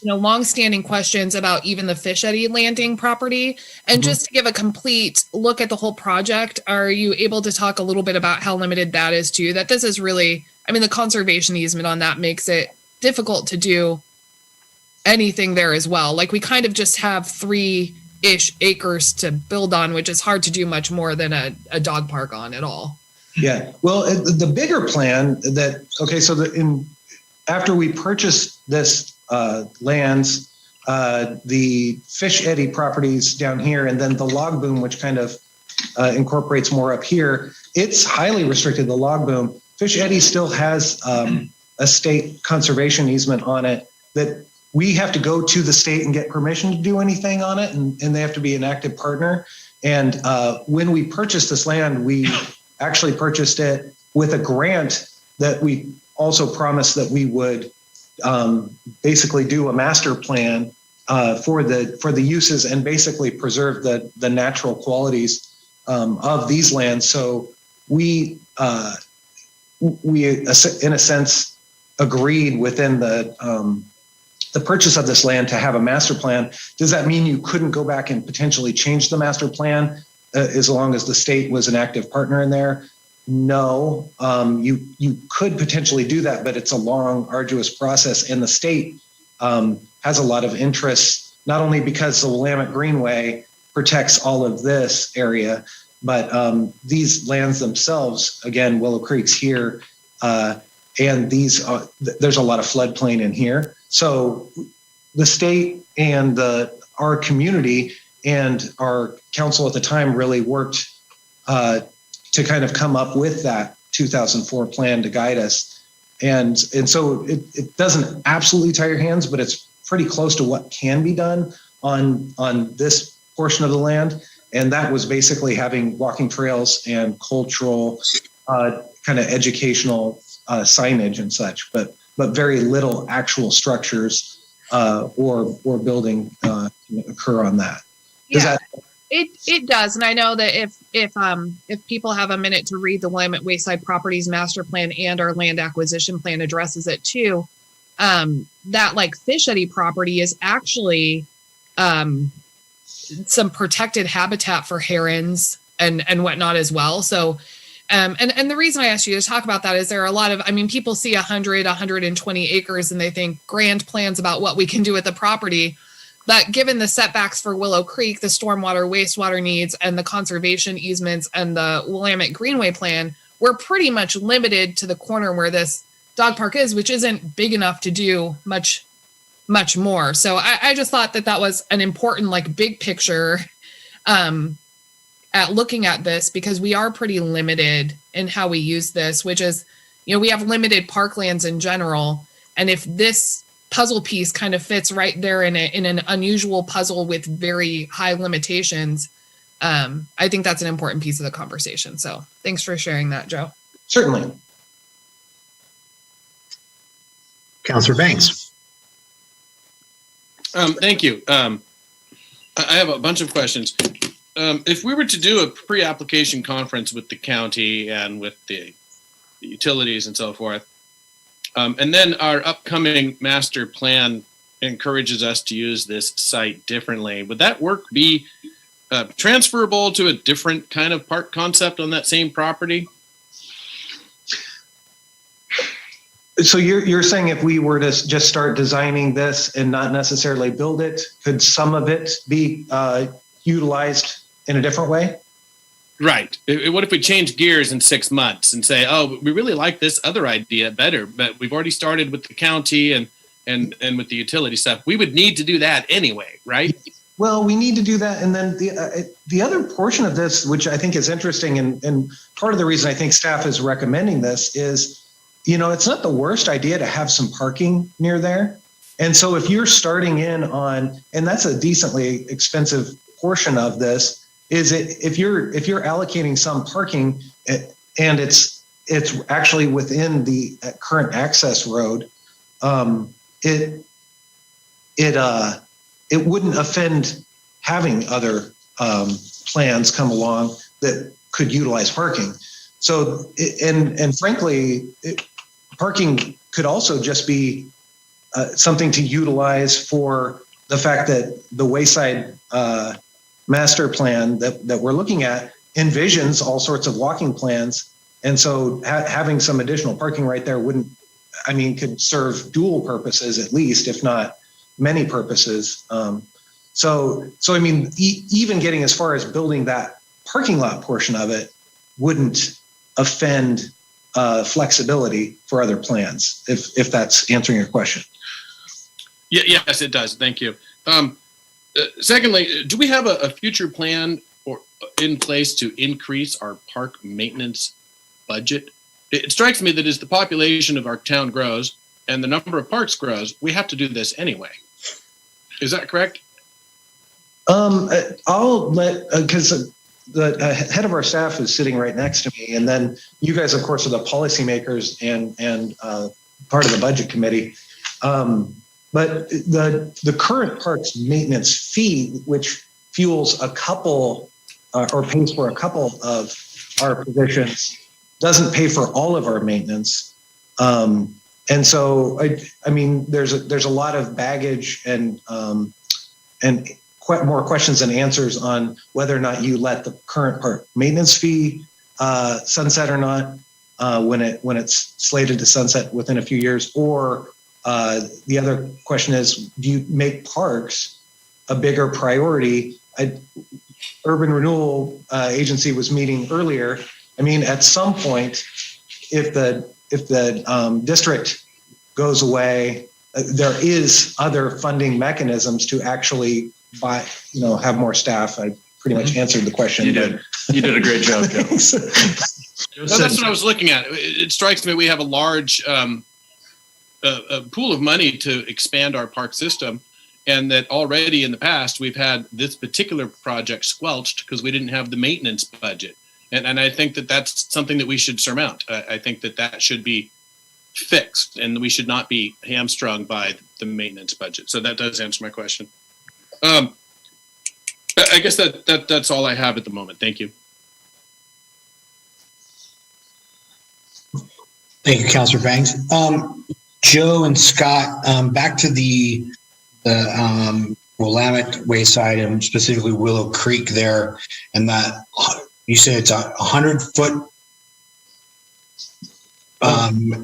longstanding questions about even the Fish Eddy Landing property. And just to give a complete look at the whole project, are you able to talk a little bit about how limited that is too? That this is really, the conservation easement on that makes it difficult to do anything there as well. Like we kind of just have 3 ish acres to build on, which is hard to do much more than a dog park on at all. Yeah, well, the bigger plan that, okay, so after we purchased this lands, the Fish Eddy properties down here, and then the log boom, which kind of incorporates more up here, it's highly restricted, the log boom. Fish Eddy still has a state conservation easement on it that we have to go to the state and get permission to do anything on it, and they have to be an active partner. And when we purchased this land, we actually purchased it with a grant that we also promised that we would basically do a master plan for the uses and basically preserve the natural qualities of these lands. So we in a sense agreed within the purchase of this land to have a master plan. Does that mean you couldn't go back and potentially change the master plan as long as the state was an active partner in there? No, you could potentially do that, but it's a long, arduous process. And the state has a lot of interest, not only because the Willamette Greenway protects all of this area, but these lands themselves, again, Willow Creek's here, and there's a lot of floodplain in here. So the state and our community and our council at the time really worked to kind of come up with that 2004 plan to guide us. And so it doesn't absolutely tie your hands, but it's pretty close to what can be done on this portion of the land. And that was basically having walking trails and cultural kind of educational signage and such, but very little actual structures or building occur on that. It does, and I know that if people have a minute to read the Willamette Wayside Properties Master Plan and our land acquisition plan addresses it too, that like Fish Eddy property is actually some protected habitat for herons and whatnot as well. So, and the reason I asked you to talk about that is there are a lot of, I mean, people see 120 acres and they think grand plans about what we can do with the property. But given the setbacks for Willow Creek, the stormwater, wastewater needs, and the conservation easements and the Willamette Greenway plan, we're pretty much limited to the corner where this dog park is, which isn't big enough to do much more. So I just thought that was an important, like, big picture at looking at this, because we are pretty limited in how we use this, which is, we have limited parklands in general. And if this puzzle piece kind of fits right there in an unusual puzzle with very high limitations, I think that's an important piece of the conversation. So thanks for sharing that, Joe. Certainly. Councilor Banks. Thank you. I have a bunch of questions. If we were to do a pre-application conference with the county and with the utilities and so forth, and then our upcoming master plan encourages us to use this site differently, would that work be transferable to a different kind of park concept on that same property? So you're saying if we were to just start designing this and not necessarily build it, could some of it be utilized in a different way? Right. What if we change gears in 6 months and say, oh, we really like this other idea better, but we've already started with the county and with the utility stuff. We would need to do that anyway, right? Well, we need to do that. And then the other portion of this, which I think is interesting, and part of the reason I think staff is recommending this is, it's not the worst idea to have some parking near there. And so if you're starting in on, and that's a decently expensive portion of this, is it if you're allocating some parking and it's actually within the current access road, it wouldn't offend having other plans come along that could utilize parking. So and frankly, parking could also just be something to utilize for the fact that the Wayside master plan that we're looking at envisions all sorts of walking plans. And so having some additional parking right there could serve dual purposes, at least, if not many purposes. So I mean, even getting as far as building that parking lot portion of it wouldn't offend flexibility for other plans, if that's answering your question. Yeah, yes, it does. Thank you. Secondly, do we have a future plan or in place to increase our park maintenance budget? It strikes me that as the population of our town grows and the number of parks grows, we have to do this anyway. Is that correct? I'll let, because the head of our staff is sitting right next to me, and then you guys, of course, are the policymakers and part of the budget committee. But the current parks maintenance fee, which fuels a couple or pays for a couple of our positions, doesn't pay for all of our maintenance. And so, I mean, there's a lot of baggage and more questions than answers on whether or not you let the current park maintenance fee sunset or not when it's slated to sunset within a few years, or the other question is, do you make parks a bigger priority? Urban Renewal Agency was meeting earlier. I mean, at some point, if the district goes away, there is other funding mechanisms to actually have more staff. I pretty much answered the question. You did. You did a great job, Joe. No, that's what I was looking at. It strikes me we have a large a pool of money to expand our park system, and that already in the past we've had this particular project squelched because we didn't have the maintenance budget. And I think that that's something that we should surmount. I think that should be fixed, and we should not be hamstrung by the maintenance budget. So that does answer my question. I guess that's all I have at the moment. Thank you. Thank you, Councilor Banks. Joe and Scott, back to the Willamette Wayside and specifically Willow Creek there, and that you said it's 100-foot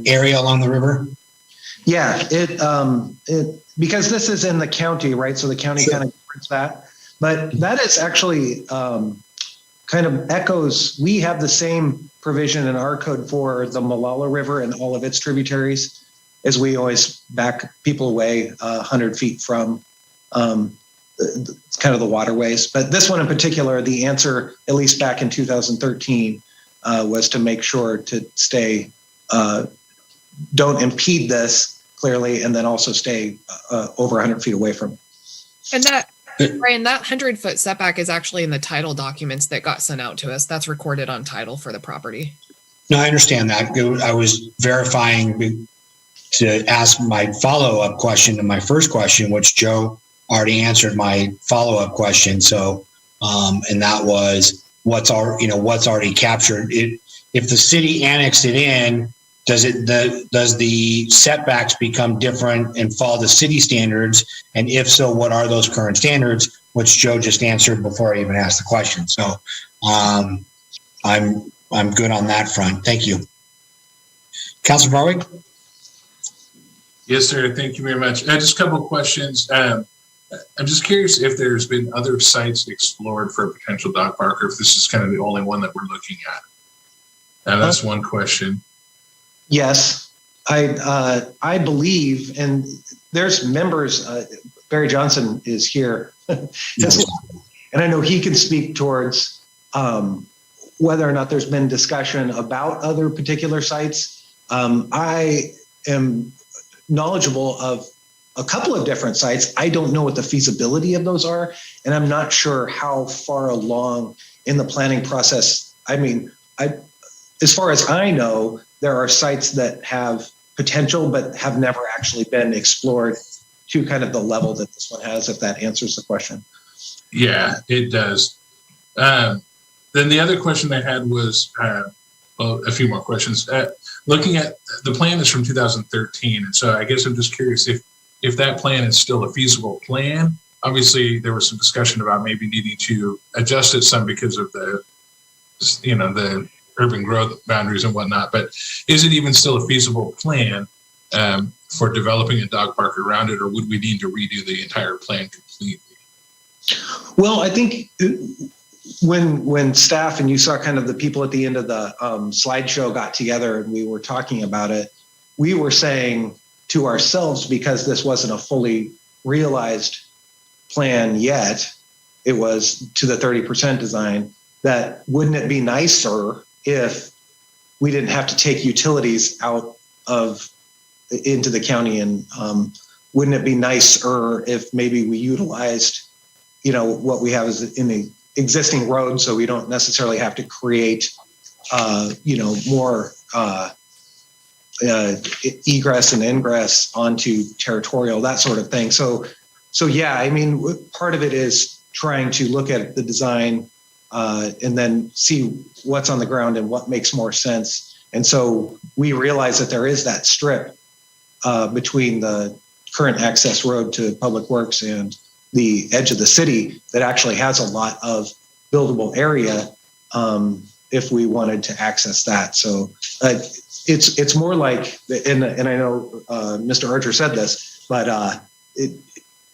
area along the river. Yeah, it because this is in the county, right? So the county kind of covers that, but that is actually kind of echoes. We have the same provision in our code for the Molalla River and all of its tributaries, as we always back people away 100 feet from kind of the waterways. But this one in particular, the answer, at least back in 2013, was to make sure to stay, don't impede this clearly, and then also stay over 100 feet away from. And that, Brian, that 100-foot setback is actually in the title documents that got sent out to us. That's recorded on title for the property. No, I understand that. I was verifying to ask my follow-up question to my first question, which Joe already answered my follow-up question. So, and that was what's already captured. If the city annexed it in, does the setbacks become different and follow the city standards? And if so, what are those current standards? Which Joe just answered before I even asked the question. So, I'm good on that front. Thank you, Councilor Barwick. Yes, sir. Thank you very much. Just a couple of questions. I'm just curious if there's been other sites explored for a potential dog park, or if this is kind of the only one that we're looking at. That's one question. Yes, I believe, and there's members. Barry Johnson is here, and I know he can speak towards whether or not there's been discussion about other particular sites. I am knowledgeable of a couple of different sites. I don't know what the feasibility of those are, and I'm not sure how far along in the planning process. I mean, as far as I know, there are sites that have potential but have never actually been explored to kind of the level that this one has, if that answers the question. Yeah, it does. Then the other question I had was, a few more questions. Looking at the plan is from 2013, and so I guess I'm just curious if that plan is still a feasible plan. Obviously, there was some discussion about maybe needing to adjust it some because of the urban growth boundaries and whatnot. But is it even still a feasible plan for developing a dog park around it, or would we need to redo the entire plan completely? Well, I think when staff and you saw kind of the people at the end of the slideshow got together and we were talking about it, we were saying to ourselves, because this wasn't a fully realized plan yet, it was to the 30% design, that wouldn't it be nicer if we didn't have to take utilities out of into the county, and wouldn't it be nicer if maybe we utilized, what we have is in the existing road, so we don't necessarily have to create, more egress and ingress onto territorial, that sort of thing. So yeah, I mean, part of it is trying to look at the design and then see what's on the ground and what makes more sense. And so we realize that there is that strip between the current access road to Public Works and the edge of the city that actually has a lot of buildable area if we wanted to access that. So it's more like, and I know Mr. Archer said this, but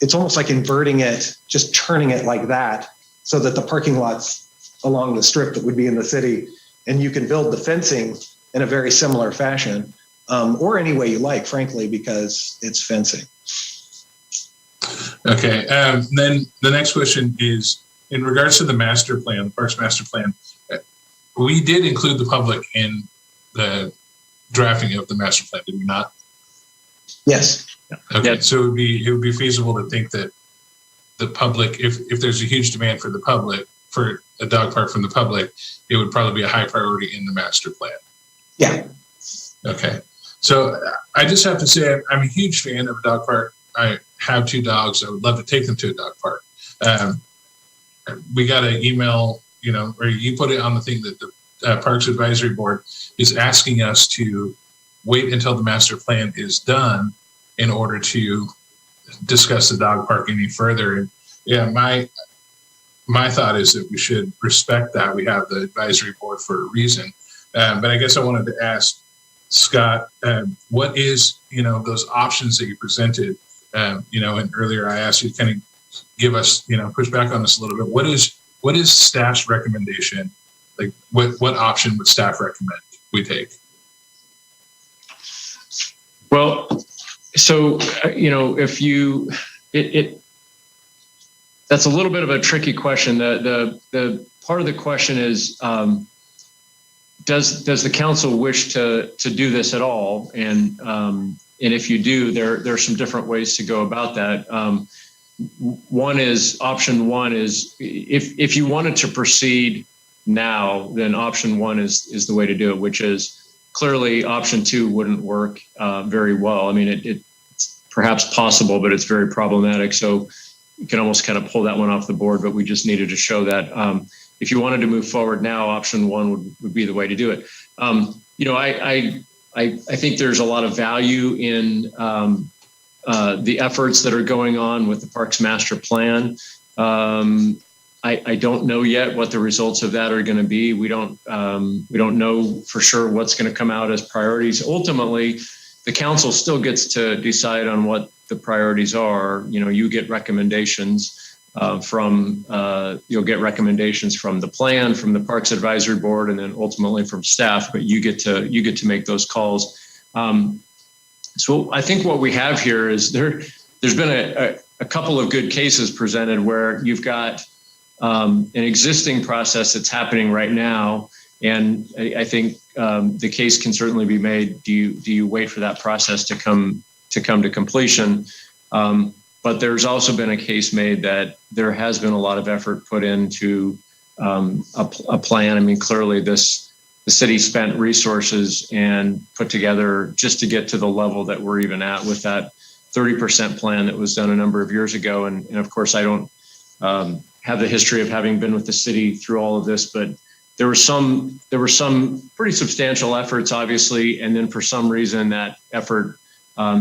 it's almost like inverting it, just turning it like that so that the parking lots along the strip that would be in the city, and you can build the fencing in a very similar fashion, or any way you like, frankly, because it's fencing. Okay. Then the next question is in regards to the master plan, the Parks Master Plan. We did include the public in the drafting of the master plan, did we not? Yes. Okay. Yeah. So it would be feasible to think that the public, if there's a huge demand for the public, for a dog park from the public, it would probably be a high priority in the master plan. Yeah. Okay. So I just have to say, I'm a huge fan of a dog park. I have 2 dogs. I would love to take them to a dog park. We got an email, or you put it on the thing that the Parks Advisory Board is asking us to wait until the master plan is done in order to discuss the dog park any further. And yeah, my thought is that we should respect that. We have the advisory board for a reason. But I guess I wanted to ask Scott, what is, those options that you presented, and earlier I asked you to kind of give us, push back on this a little bit. What is staff's recommendation? Like what option would staff recommend we take? Well, so, that's a little bit of a tricky question. The part of the question is, does the council wish to do this at all? And if you do, there's some different ways to go about that. Option one is if you wanted to proceed now, then option one is the way to do it, which is clearly option 2 wouldn't work very well. I mean, it's perhaps possible, but it's very problematic. So you can almost kind of pull that one off the board, but we just needed to show that if you wanted to move forward now, option 1 would be the way to do it. I think there's a lot of value in the efforts that are going on with the Parks Master Plan. I don't know yet what the results of that are going to be. We don't know for sure what's going to come out as priorities. Ultimately, the council still gets to decide on what the priorities are. You get recommendations you'll get recommendations from the plan, from the Parks Advisory Board, and then ultimately from staff. But you get to make those calls. So I think what we have here is there's been a couple of good cases presented where you've got an existing process that's happening right now. And I think the case can certainly be made. Do you wait for that process to come to completion? But there's also been a case made that there has been a lot of effort put into a plan. I mean, clearly the city spent resources and put together just to get to the level that we're even at with that 30% plan that was done a number of years ago. And of course, I don't have the history of having been with the city through all of this, but there were some pretty substantial efforts, obviously, and then for some reason that effort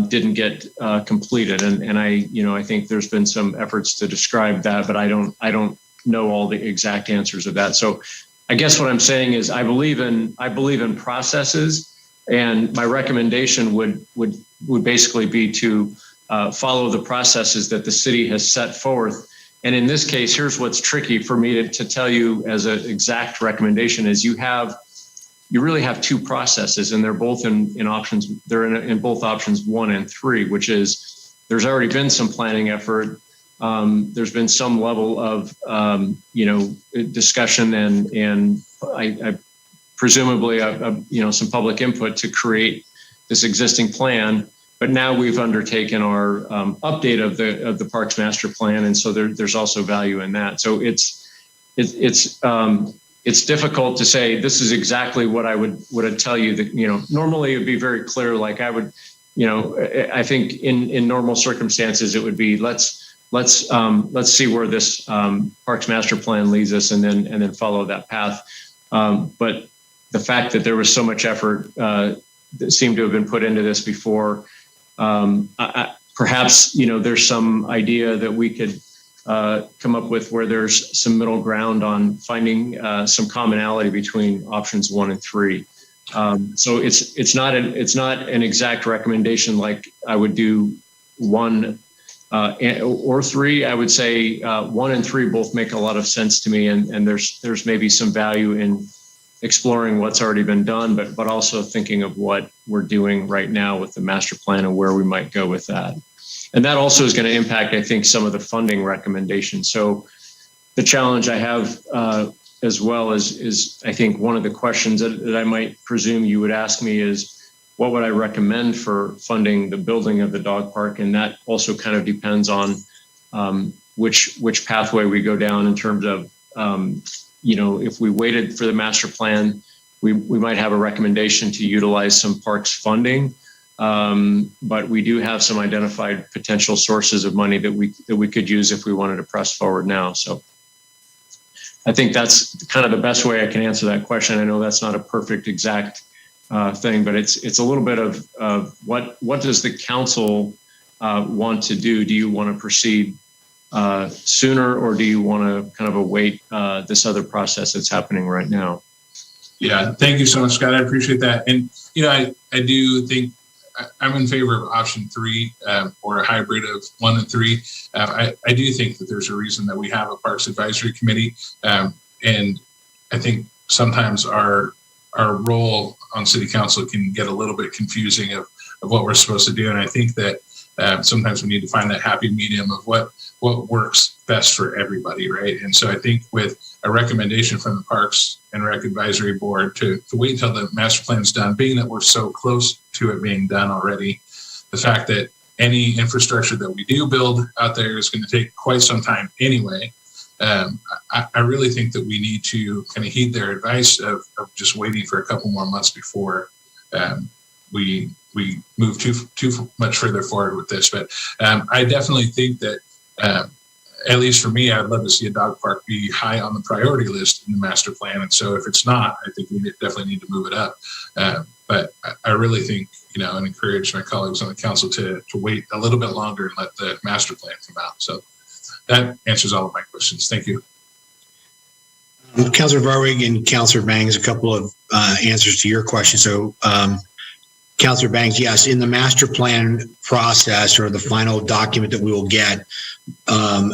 didn't get completed. And I think there's been some efforts to describe that, but I don't know all the exact answers of that. So I guess what I'm saying is I believe in processes, and my recommendation would basically be to follow the processes that the city has set forth And in this case, here's what's tricky for me to tell you as an exact recommendation is you really have two processes, and they're both in options. They're in both options 1 and 3, which is there's already been some planning effort. There's been some level of, discussion and I presumably, some public input to create this existing plan. But now we've undertaken our update of the Parks Master Plan, and so there's also value in that. So it's difficult to say this is exactly what I would tell you. That normally it would be very clear. Like I would, I think in normal circumstances it would be let's see where this Parks Master Plan leads us, and then follow that path. But the fact that there was so much effort that seemed to have been put into this before. Perhaps, there's some idea that we could come up with where there's some middle ground on finding some commonality between options 1 and 3. So it's not an exact recommendation like I would do 1 or 3. I would say 1 and 3 both make a lot of sense to me, and there's maybe some value in exploring what's already been done, but also thinking of what we're doing right now with the master plan and where we might go with that. And that also is going to impact, I think, some of the funding recommendations. So the challenge I have as well is I think one of the questions that I might presume you would ask me is, what would I recommend for funding the building of the dog park? And that also kind of depends on which pathway we go down in terms of if we waited for the master plan, we might have a recommendation to utilize some parks funding, but we do have some identified potential sources of money that we could use if we wanted to press forward now. So I think that's kind of the best way I can answer that question. I know that's not a perfect exact thing, but it's a little bit of what does the council want to do? Do you want to proceed sooner, or do you want to kind of await this other process that's happening right now? Yeah, thank you so much, Scott. I appreciate that. And, I do think I'm in favor of option 3 or a hybrid of 1 and 3. I do think that there's a reason that we have a Parks Advisory Committee. And I think sometimes our role on City Council can get a little bit confusing of what we're supposed to do. And I think that sometimes we need to find that happy medium of what works best for everybody, right? And so I think with a recommendation from the Parks and Rec Advisory Board to wait until the master plan is done, being that we're so close to it being done already, the fact that any infrastructure that we do build out there is going to take quite some time anyway. I really think that we need to kind of heed their advice of just waiting for a couple more months before we move too much further forward with this. But I definitely think that at least for me, I'd love to see a dog park be high on the priority list in the master plan. And so if it's not, I think we definitely need to move it up. But I really think, and encourage my colleagues on the council to wait a little bit longer and let the master plan come out. So that answers all of my questions. Thank you. Councilor Varwig and Councilor Bangs, a couple of answers to your question. So Councilor Banks, yes, in the master plan process or the final document that we will get,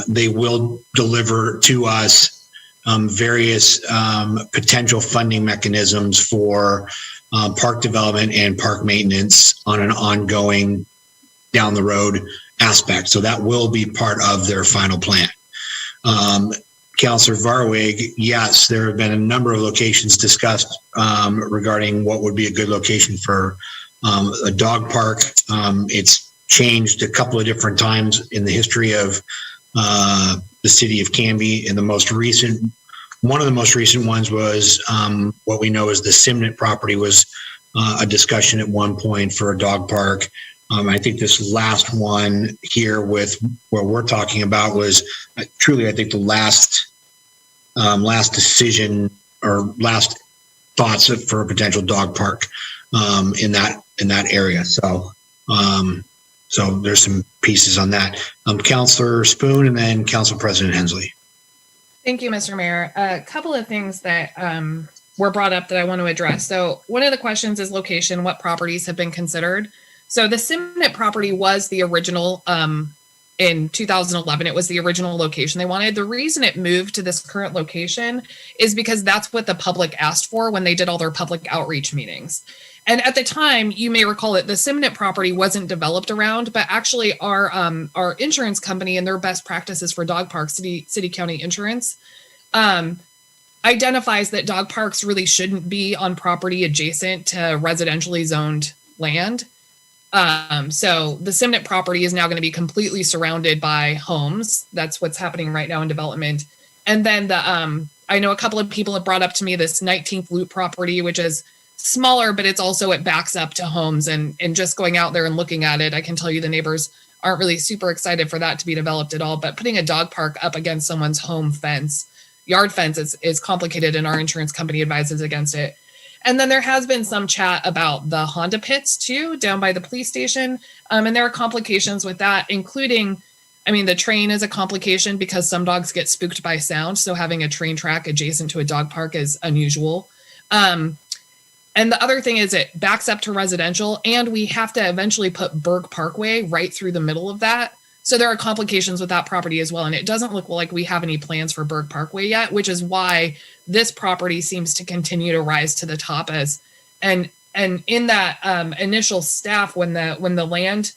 they will deliver to us various potential funding mechanisms for park development and park maintenance on an ongoing down the road aspect. So that will be part of their final plan. Councilor Varwig, yes, there have been a number of locations discussed regarding what would be a good location for a dog park. It's changed a couple of different times in the history of the city of Canby. And one of the most recent ones was what we know as the Simnett property was a discussion at one point for a dog park. I think this last one here with what we're talking about was truly, I think, the last decision or last thoughts for a potential dog park in that area. So there's some pieces on that. Councilor Spoon and then Council President Hensley. Thank you, Mr. Mayor. A couple of things that were brought up that I want to address. So one of the questions is location. What properties have been considered? So the Simnett property was the original in 2011. It was the original location they wanted. The reason it moved to this current location is because that's what the public asked for when they did all their public outreach meetings. And at the time, you may recall that the Simnett property wasn't developed around, but actually our insurance company and their best practices for dog parks, City County Insurance, identifies that dog parks really shouldn't be on property adjacent to residentially zoned land. So the Simnett property is now going to be completely surrounded by homes. That's what's happening right now in development. And then I know a couple of people have brought up to me this 19th Loop property, which is smaller, but it backs up to homes, and just going out there and looking at it, I can tell you the neighbors aren't really super excited for that to be developed at all. But putting a dog park up against someone's home fence, yard fence, is complicated, and our insurance company advises against it. And then there has been some chat about the Honda pits too, down by the police station. And there are complications with that, including, the train is a complication because some dogs get spooked by sound. So having a train track adjacent to a dog park is unusual. And the other thing is it backs up to residential, and we have to eventually put Berg Parkway right through the middle of that. So there are complications with that property as well. And it doesn't look like we have any plans for Berg Parkway yet, which is why this property seems to continue to rise to the top and in that initial staff, when the land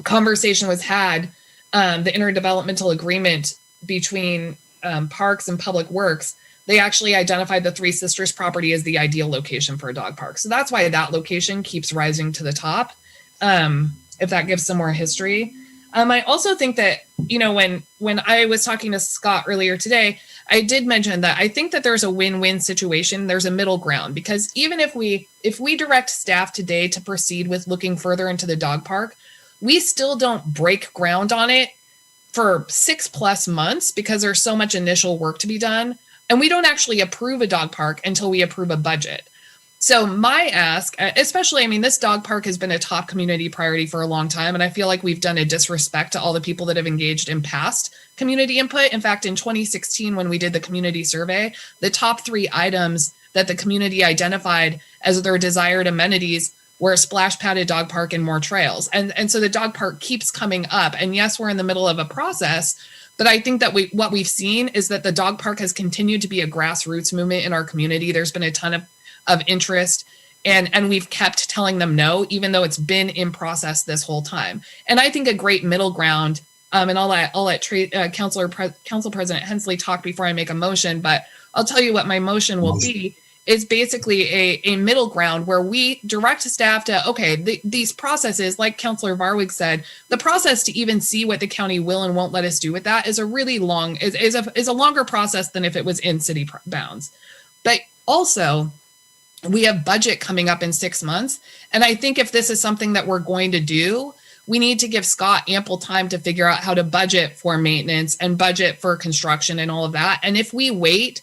conversation was had, the interdevelopmental agreement between parks and public works, they actually identified the Three Sisters property as the ideal location for a dog park. So that's why that location keeps rising to the top, if that gives some more history. I also think that, when I was talking to Scott earlier today, I did mention that I think that there's a win-win situation. There's a middle ground, because even if we direct staff today to proceed with looking further into the dog park, we still don't break ground on it for 6+ months because there's so much initial work to be done. And we don't actually approve a dog park until we approve a budget. So my ask, especially, this dog park has been a top community priority for a long time. And I feel like we've done a disrespect to all the people that have engaged in past community input. In fact, in 2016, when we did the community survey, the top 3 items that the community identified as their desired amenities were a splash padded dog park and more trails. And so the dog park keeps coming up. And yes, we're in the middle of a process. But I think that what we've seen is that the dog park has continued to be a grassroots movement in our community. There's been a ton of interest, and we've kept telling them no, even though it's been in process this whole time. And I think a great middle ground, and I'll let Council President Hensley talk before I make a motion, but I'll tell you what my motion will be, is basically a middle ground where we direct staff to, these processes, like Councilor Varwig said, the process to even see what the county will and won't let us do with that is a really long, is a longer process than if it was in city bounds. But also, we have budget coming up in 6 months. And I think if this is something that we're going to do, we need to give Scott ample time to figure out how to budget for maintenance and budget for construction and all of that. And if we wait,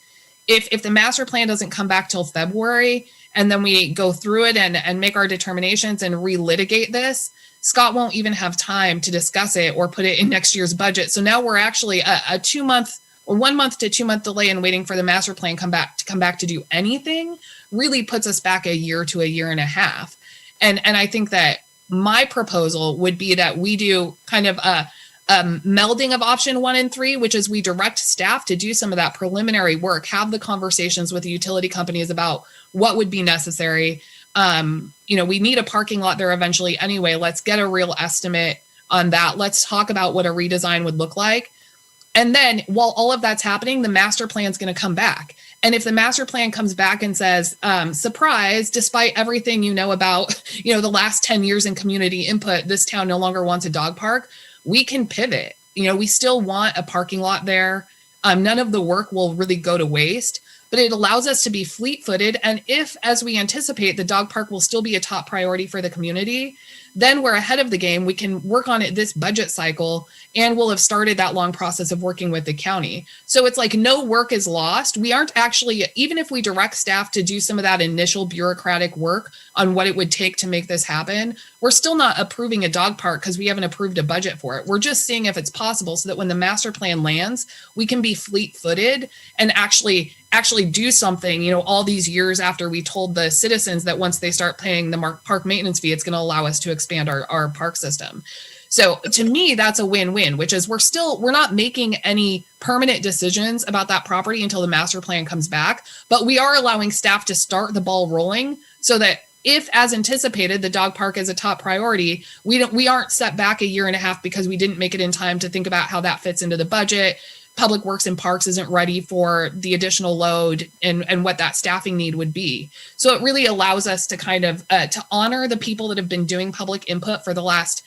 if the master plan doesn't come back till February, and then we go through it and make our determinations and relitigate this, Scott won't even have time to discuss it or put it in next year's budget. So now we're actually a 2 month or 1 month to 2 month delay in waiting for the master plan come back to do anything really puts us back a year to a year and a half. And I think that my proposal would be that we do kind of a melding of option 1 and 3, which is we direct staff to do some of that preliminary work, have the conversations with the utility companies about what would be necessary. We need a parking lot there eventually anyway. Let's get a real estimate on that. Let's talk about what a redesign would look like. And then while all of that's happening, the master plan is going to come back. And if the master plan comes back and says, surprise, despite everything about, the last 10 years in community input, this town no longer wants a dog park, we can pivot. We still want a parking lot there. None of the work will really go to waste, but it allows us to be fleet-footed. And if, as we anticipate, the dog park will still be a top priority for the community, then we're ahead of the game. We can work on it this budget cycle, and we'll have started that long process of working with the county. So it's like no work is lost. We aren't actually, even if we direct staff to do some of that initial bureaucratic work on what it would take to make this happen, we're still not approving a dog park because we haven't approved a budget for it. We're just seeing if it's possible so that when the master plan lands, we can be fleet-footed and actually do something, all these years after we told the citizens that once they start paying the park maintenance fee, it's going to allow us to expand our park system. So to me, that's a win-win, which is we're not making any permanent decisions about that property until the master plan comes back, but we are allowing staff to start the ball rolling so that if, as anticipated, the dog park is a top priority, we aren't set back a year and a half because we didn't make it in time to think about how that fits into the budget. Public Works and Parks isn't ready for the additional load and what that staffing need would be. So it really allows us to kind of to honor the people that have been doing public input for the last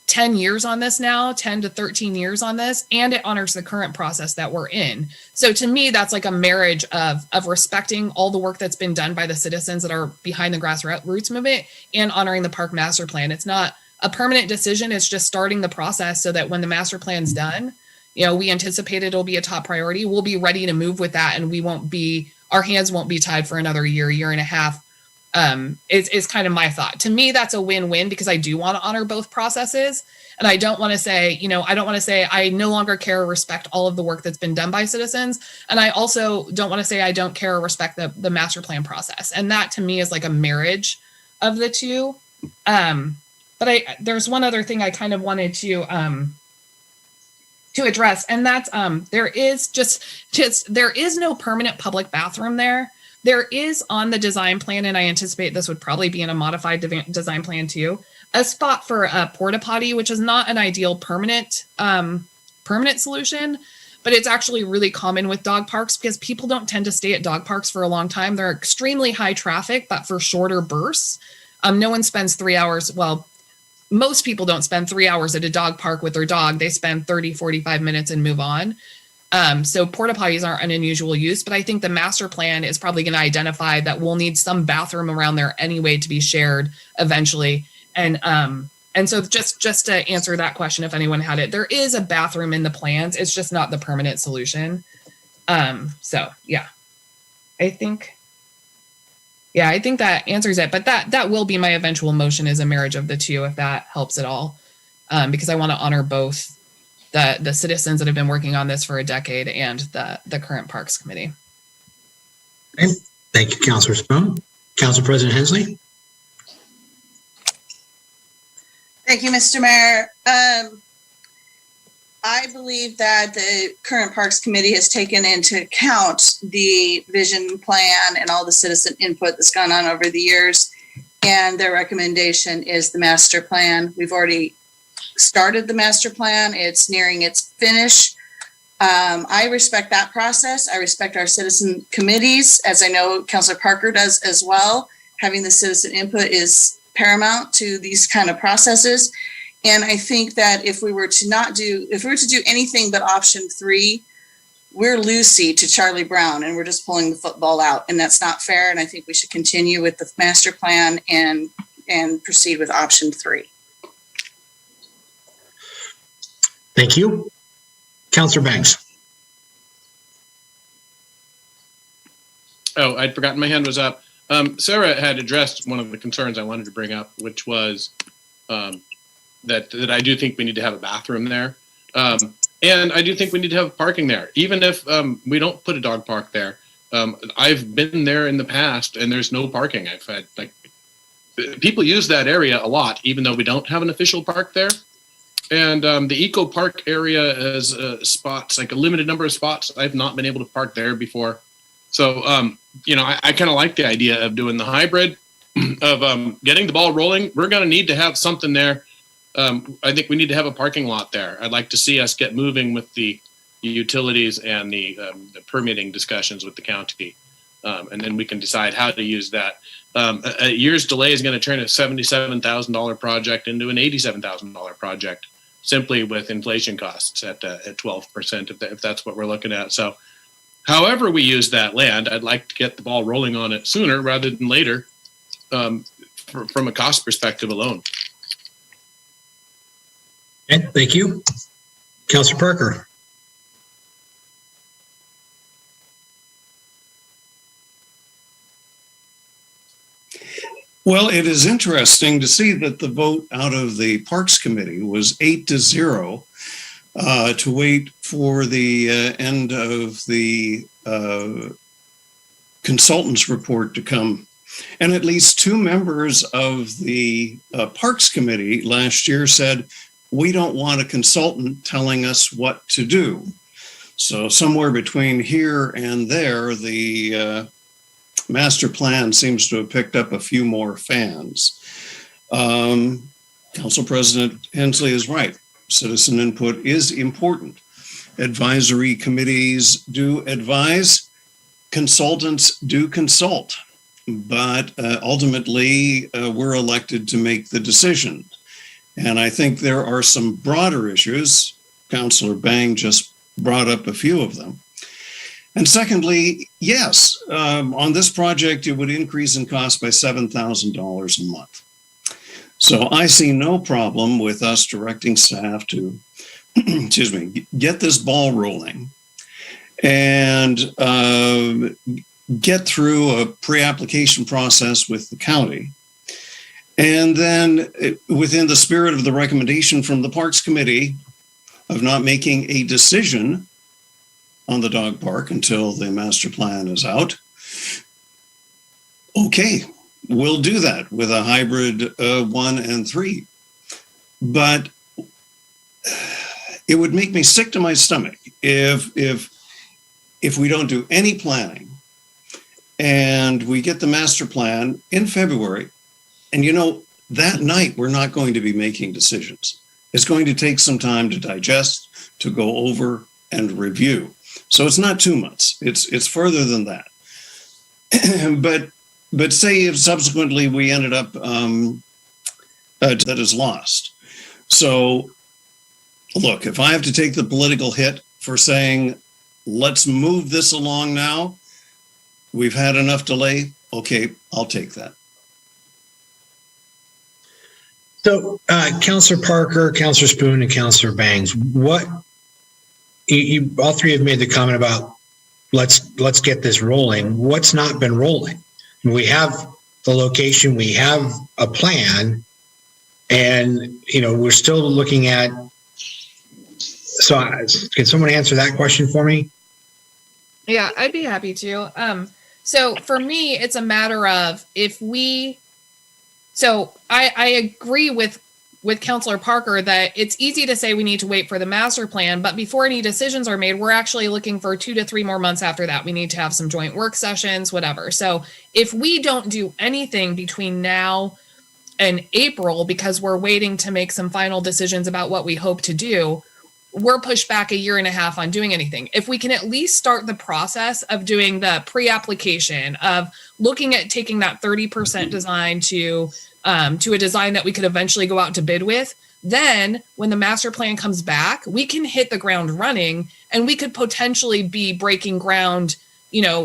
10 years on this now, 10 to 13 years on this, and it honors the current process that we're in. So to me, that's like a marriage of respecting all the work that's been done by the citizens that are behind the grassroots movement and honoring the park master plan. It's not a permanent decision. It's just starting the process so that when the master plan's done, we anticipate it'll be a top priority. We'll be ready to move with that, and our hands won't be tied for another year and a half. Is kind of my thought. To me, that's a win-win because I do want to honor both processes. And I don't want to say, I no longer care or respect all of the work that's been done by citizens. And I also don't want to say I don't care or respect the master plan process. And that to me is like a marriage of the two. But there's one other thing I kind of wanted to address. And that's there is no permanent public bathroom there. There is on the design plan, and I anticipate this would probably be in a modified design plan too, a spot for a porta potty, which is not an ideal permanent solution, but it's actually really common with dog parks because people don't tend to stay at dog parks for a long time. They're extremely high traffic, but for shorter bursts. No one spends 3 hours. Well, most people don't spend 3 hours at a dog park with their dog. They spend 30, 45 minutes and move on. So porta potties aren't an unusual use, but I think the master plan is probably going to identify that we'll need some bathroom around there anyway to be shared eventually. And so just to answer that question, if anyone had it, there is a bathroom in the plans. It's just not the permanent solution. So yeah, I think that answers it, but that will be my eventual motion is a marriage of the two, if that helps at all. Because I want to honor both the citizens that have been working on this for a decade and the current Parks Committee. Okay. Thank you, Councilor Spoon. Council President Hensley. Thank you, Mr. Mayor. I believe that the current Parks Committee has taken into account the vision plan and all the citizen input that's gone on over the years. And their recommendation is the master plan. We've already started the master plan. It's nearing its finish. I respect that process. I respect our citizen committees, as I know Councilor Parker does as well. Having the citizen input is paramount to these kind of processes. And I think that if we were to do anything but option 3, we're Lucy to Charlie Brown, and we're just pulling the football out, and that's not fair. And I think we should continue with the master plan and proceed with option 3. Thank you. Councilor Banks. Oh, I'd forgotten my hand was up. Sarah had addressed one of the concerns I wanted to bring up, which was that I do think we need to have a bathroom there. And I do think we need to have parking there, even if we don't put a dog park there. I've been there in the past and there's no parking. I've had people use that area a lot, even though we don't have an official park there. And the Eco Park area has spots, like a limited number of spots. I've not been able to park there before. So, I kind of like the idea of doing the hybrid of getting the ball rolling. We're going to need to have something there. I think we need to have a parking lot there. I'd like to see us get moving with the utilities and the permitting discussions with the county. And then we can decide how to use that. A year's delay is going to turn a $77,000 project into an $87,000 project, simply with inflation costs at 12%, if that's what we're looking at. So however we use that land, I'd like to get the ball rolling on it sooner rather than later from a cost perspective alone. Okay, thank you. Councilor Parker. Well, it is interesting to see that the vote out of the Parks Committee was 8-0 to wait for the end of the consultant's report to come And at least two members of the Parks Committee last year said, we don't want a consultant telling us what to do. So somewhere between here and there, the master plan seems to have picked up a few more fans. Council President Hensley is right. Citizen input is important. Advisory committees do advise, consultants do consult, but ultimately we're elected to make the decision. And I think there are some broader issues. Councilor Bang just brought up a few of them. And secondly, yes, on this project, it would increase in cost by $7,000 a month. So I see no problem with us directing staff to, excuse me, get this ball rolling and get through a pre-application process with the county. And then within the spirit of the recommendation from the Parks Committee of not making a decision on the dog park until the master plan is out, okay, we'll do that with a hybrid 1 and 3. But it would make me sick to my stomach if we don't do any planning and we get the master plan in February, and that night we're not going to be making decisions. It's going to take some time to digest, to go over and review. So it's not 2 months. It's further than that. But say if subsequently we ended up that is lost. So look, if I have to take the political hit for saying, let's move this along now, we've had enough delay, okay, I'll take that. So, Councilor Parker, Councilor Spoon, and Councilor Bangs, what you all three have made the comment about let's get this rolling. What's not been rolling? We have the location, we have a plan, and we're still looking at. So, can someone answer that question for me? Yeah, I'd be happy to. So for me, it's a matter of if we. So I agree with Councilor Parker that it's easy to say we need to wait for the master plan, but before any decisions are made, we're actually looking for 2 to 3 more months after that. We need to have some joint work sessions, whatever. So if we don't do anything between now and April, because we're waiting to make some final decisions about what we hope to do, we're pushed back 1.5 years on doing anything. If we can at least start the process of doing the pre-application, of looking at taking that 30% design to a design that we could eventually go out to bid with, then when the master plan comes back, we can hit the ground running, and we could potentially be breaking ground,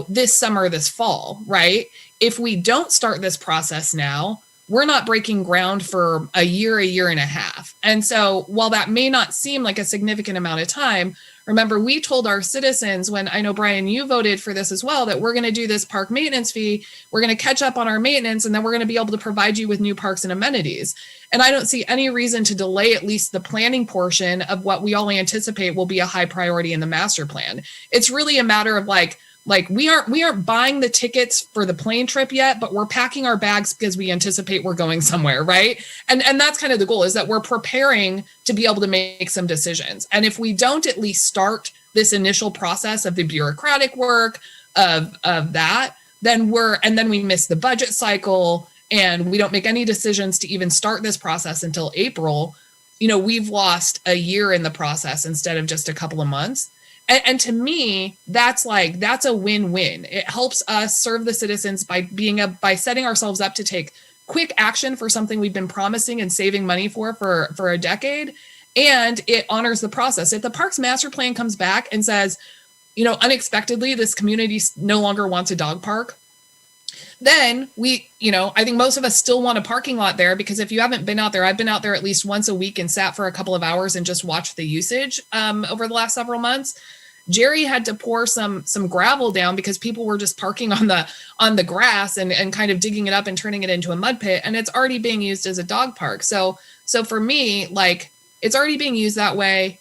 this summer, this fall, right? If we don't start this process now, we're not breaking ground for 1 year, 1.5 years. And so while that may not seem like a significant amount of time, remember, we told our citizens, when I know, Brian, you voted for this as well, that we're going to do this park maintenance fee. We're going to catch up on our maintenance, and then we're going to be able to provide you with new parks and amenities. And I don't see any reason to delay at least the planning portion of what we all anticipate will be a high priority in the master plan. It's really a matter of like we aren't buying the tickets for the plane trip yet, but we're packing our bags because we anticipate we're going somewhere, right? And that's kind of the goal, is that we're preparing to be able to make some decisions. And if we don't at least start this initial process of the bureaucratic work of that, then we miss the budget cycle and we don't make any decisions to even start this process until April. We've lost 1 year in the process instead of just a couple of months. And to me, that's a win-win. It helps us serve the citizens by setting ourselves up to take quick action for something we've been promising and saving money for a decade. And it honors the process. If the Parks Master Plan comes back and says, unexpectedly, this community no longer wants a dog park, then I think most of us still want a parking lot there, because if you haven't been out there, I've been out there at least once a week and sat for a couple of hours and just watched the usage over the last several months. Jerry had to pour some gravel down because people were just parking on the grass and kind of digging it up and turning it into a mud pit, and it's already being used as a dog park. So for me, it's already being used that way.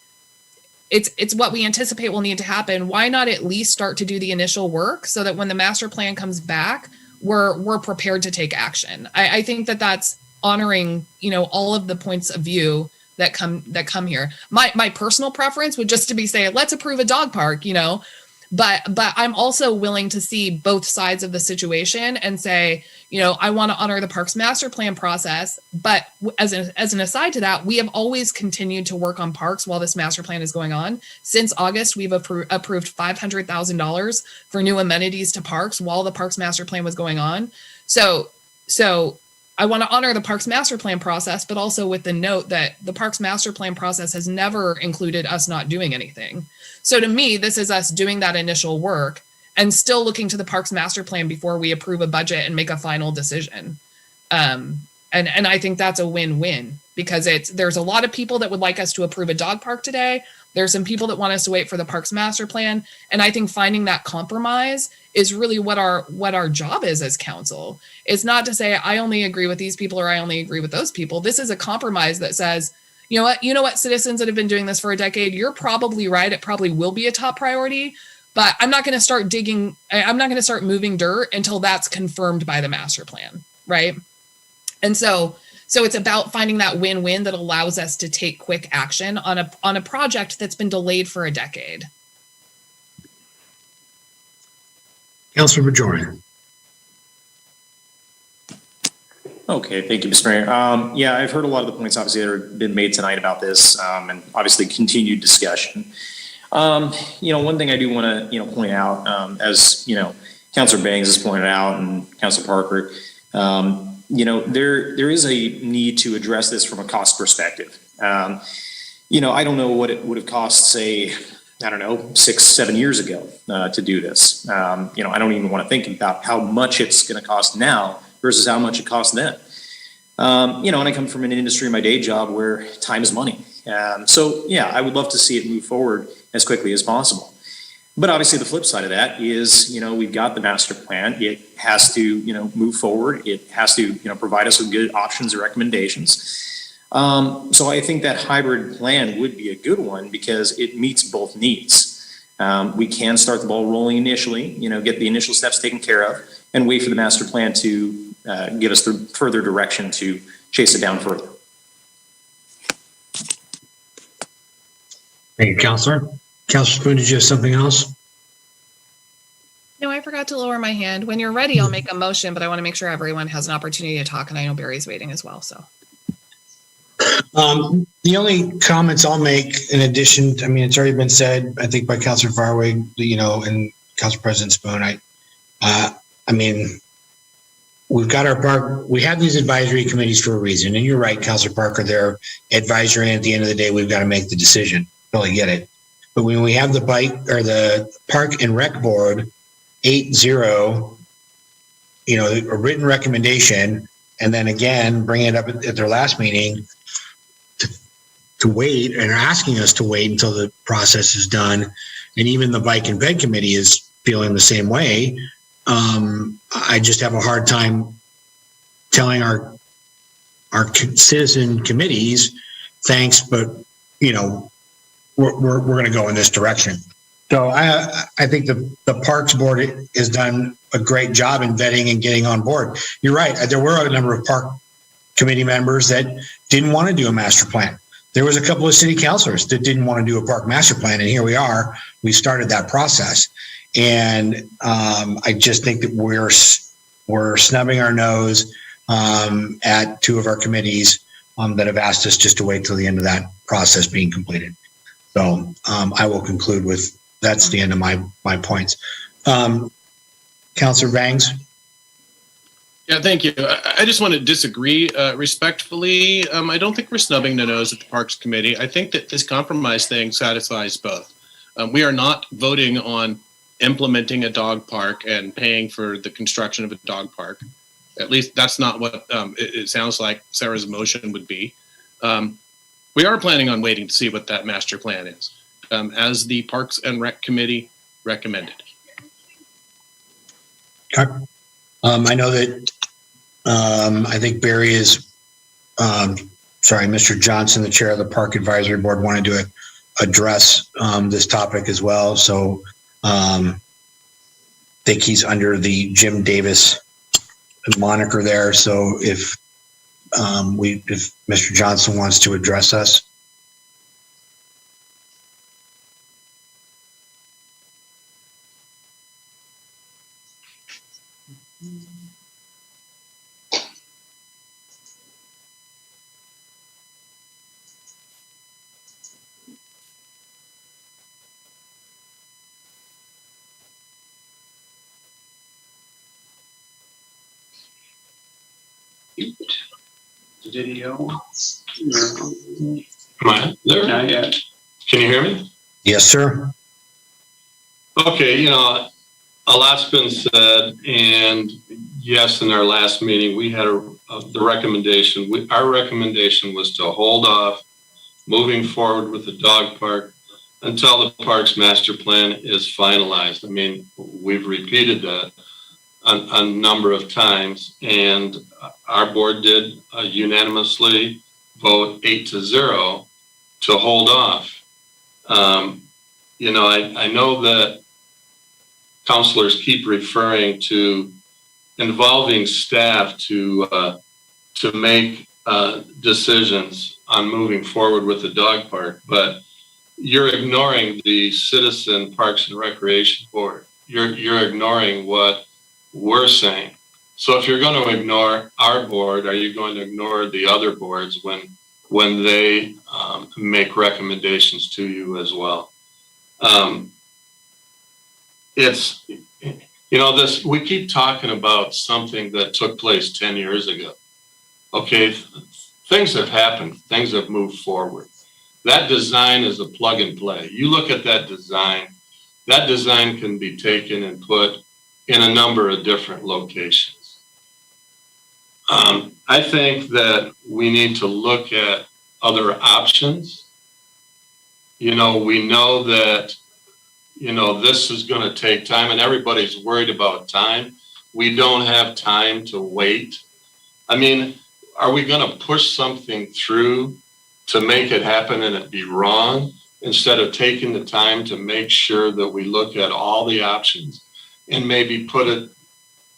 It's what we anticipate will need to happen. Why not at least start to do the initial work so that when the master plan comes back, we're prepared to take action. I think that that's honoring, all of the points of view that come here. My personal preference would just to be say, let's approve a dog park, but I'm also willing to see both sides of the situation and say, I want to honor the parks master plan process. But as an aside to that, we have always continued to work on parks while this master plan is going on. Since August, we've approved $500,000 for new amenities to parks while the parks master plan was going on. So I want to honor the parks master plan process, but also with the note that the parks master plan process has never included us not doing anything. So to me, this is us doing that initial work and still looking to the parks master plan before we approve a budget and make a final decision. And I think that's a win-win because there's a lot of people that would like us to approve a dog park today. There's some people that want us to wait for the parks master plan. And I think finding that compromise is really what our job is as council. It's not to say I only agree with these people or I only agree with those people. This is a compromise that says, you know what, citizens that have been doing this for a decade, you're probably right. It probably will be a top priority, but I'm not going to start digging. I'm not going to start moving dirt until that's confirmed by the master plan. Right. And so it's about finding that win-win that allows us to take quick action on a project that's been delayed for a decade. Councilor Bajorian. Okay, thank you, Mr. Mayor. Yeah, I've heard a lot of the points obviously that have been made tonight about this, and obviously continued discussion. One thing I do want to point out, as Councilor Bangs has pointed out and Councilor Parker, there is a need to address this from a cost perspective. I don't know what it would have cost, say, 6-7 years ago to do this. I don't even want to think about how much it's going to cost now versus how much it cost then. And I come from an industry in my day job where time is money. So yeah, I would love to see it move forward as quickly as possible. But obviously the flip side of that is, we've got the master plan. It has to, move forward. It has to, provide us with good options and recommendations. So I think that hybrid plan would be a good one because it meets both needs. We can start the ball rolling initially, get the initial steps taken care of and wait for the master plan to give us the further direction to chase it down further. Thank you, Councilor. Councilor Spoon, did you have something else? No, I forgot to lower my hand. When you're ready, I'll make a motion, but I want to make sure everyone has an opportunity to talk, and I know Barry's waiting as well. So, the only comments I'll make, in addition, it's already been said, I think by Councilor Farwig, and Council President Spoon. We've got our park. We have these advisory committees for a reason, and you're right, Councilor Parker. They're advisory, and at the end of the day, we've got to make the decision. Totally get it. But when we have the Park and Rec Board 8-0, a written recommendation, and then again bring it up at their last meeting to wait, and are asking us to wait until the process is done, and even the Bike and Bed Committee is feeling the same way. I just have a hard time telling our citizen committees, thanks, but we're going to go in this direction. So I think the Parks Board has done a great job in vetting and getting on board. You're right. There were a number of park committee members that didn't want to do a master plan. There was a couple of city councilors that didn't want to do a park master plan, and here we are. We started that process. And I just think that we're snubbing our nose at two of our committees that have asked us just to wait till the end of that process being completed. So I will conclude with that's the end of my points. Councilor Bangs. Yeah, thank you. I just want to disagree respectfully. I don't think we're snubbing the nose at the Parks Committee. I think that this compromise thing satisfies both. We are not voting on implementing a dog park and paying for the construction of a dog park. At least that's not what it sounds like Sarah's motion would be. We are planning on waiting to see what that master plan is, as the Parks and Rec Committee recommended. Okay. I know that I think Barry is, Mr. Johnson, the chair of the Park Advisory Board, wanted to address this topic as well. So I think he's under the Jim Davis moniker there. So if Mr. Johnson wants to address us. Video. Am I there? Not yet. Can you hear me? Yes, sir. Okay, a lot's been said, and yes, in our last meeting, we had the recommendation. Our recommendation was to hold off moving forward with the dog park until the park's master plan is finalized. I mean, we've repeated that a number of times, and our board did unanimously vote 8-0 to hold off. I know that counselors keep referring to involving staff to make decisions on moving forward with the dog park, but you're ignoring the Citizen Parks and Recreation Board. You're ignoring what we're saying. So if you're going to ignore our board, are you going to ignore the other boards when they make recommendations to you as well? We keep talking about something that took place 10 years ago. Okay, things have happened, things have moved forward. That design is a plug and play. You look at that design can be taken and put in a number of different locations. I think that we need to look at other options. We know that, this is going to take time, and everybody's worried about time. We don't have time to wait. I mean, are we going to push something through to make it happen and it be wrong, instead of taking the time to make sure that we look at all the options and maybe put it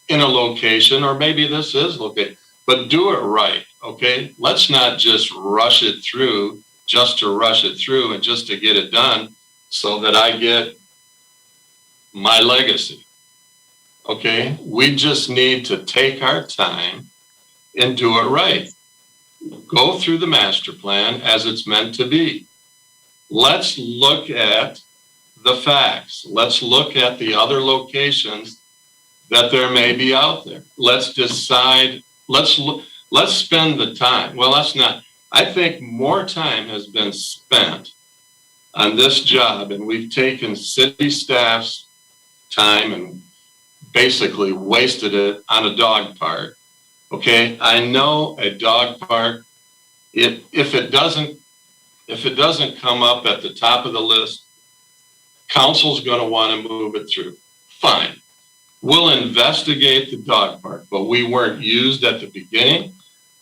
in a location, or maybe this is located, but do it right, okay? Let's not just rush it through just to rush it through and just to get it done so that I get my legacy, okay? We just need to take our time and do it right. Go through the master plan as it's meant to be. Let's look at the facts. Let's look at the other locations that there may be out there. Let's decide, let's spend the time. Well, I think more time has been spent on this job, and we've taken city staff's time and basically wasted it on a dog park. Okay, I know a dog park, if it doesn't come up at the top of the list, council's going to want to move it through. Fine. We'll investigate the dog park, but we weren't used at the beginning.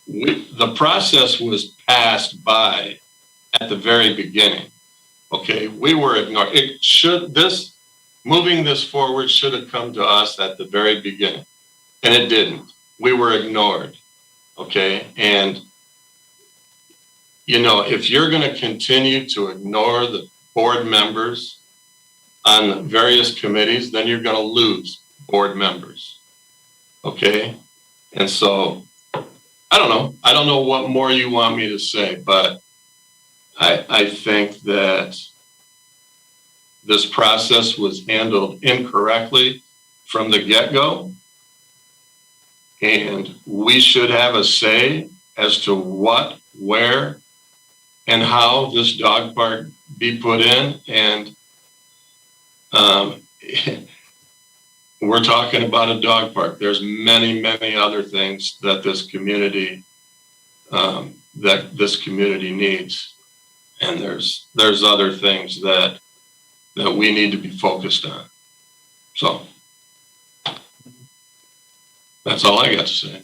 The process was passed by at the very beginning. Okay, we were ignored. Moving this forward should have come to us at the very beginning, and it didn't. We were ignored. Okay, and if you're going to continue to ignore the board members on various committees, then you're going to lose board members. Okay, and so I don't know what more you want me to say, but I think that this process was handled incorrectly from the get-go, and we should have a say as to what, where, and how this dog park be put in. And we're talking about a dog park. There's many, many other things that this community needs, and there's other things that we need to be focused on. So that's all I got to say.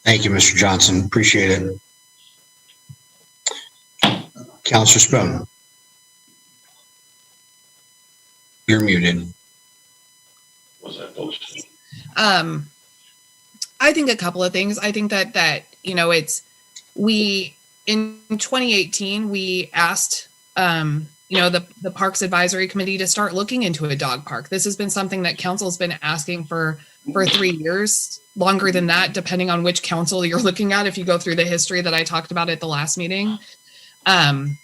Thank you, Mr. Johnson. Appreciate it. Counselor Spoon. You're muted. Was that posted? I think a couple of things. I think that we in 2018 we asked the Parks Advisory Committee to start looking into a dog park. This has been something that council's been asking for 3 years, longer than that, depending on which council you're looking at. If you go through the history that I talked about at the last meeting, and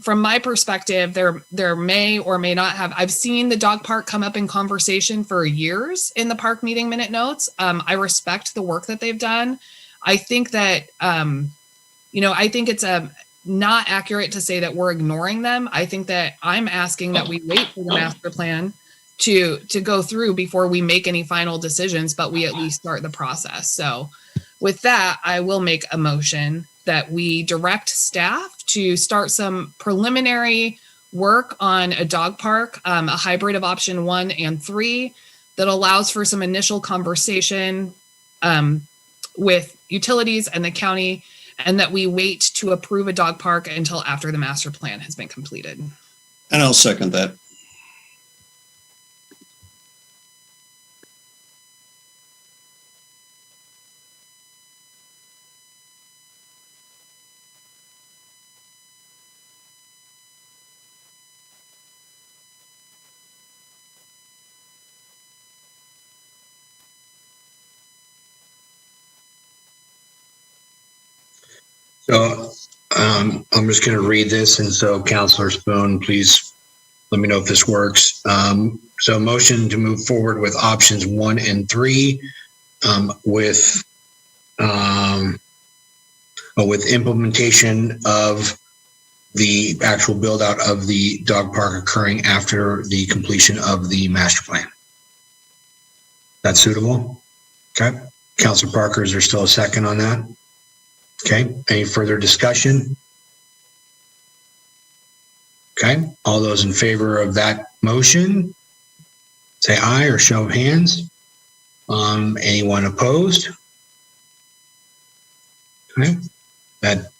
from my perspective, there may or may not have. I've seen the dog park come up in conversation for years in the park meeting minute notes. I respect the work that they've done. I think that I think it's not accurate to say that we're ignoring them. I think that I'm asking that we wait for the master plan to go through before we make any final decisions, but we at least start the process. So with that, I will make a motion that we direct staff to start some preliminary work on a dog park, a hybrid of option 1 and 3 that allows for some initial conversation with utilities and the county, and that we wait to approve a dog park until after the master plan has been completed. And I'll second that. So I'm just going to read this, and so Councilor Spoon, please let me know if this works. So motion to move forward with options 1 and 3 with implementation of the actual build out of the dog park occurring after the completion of the master plan. That's suitable? Okay. Councilor Parker, is there still a second on that? Okay, any further discussion? Okay, all those in favor of that motion, say aye or show of hands. Anyone opposed? Okay, that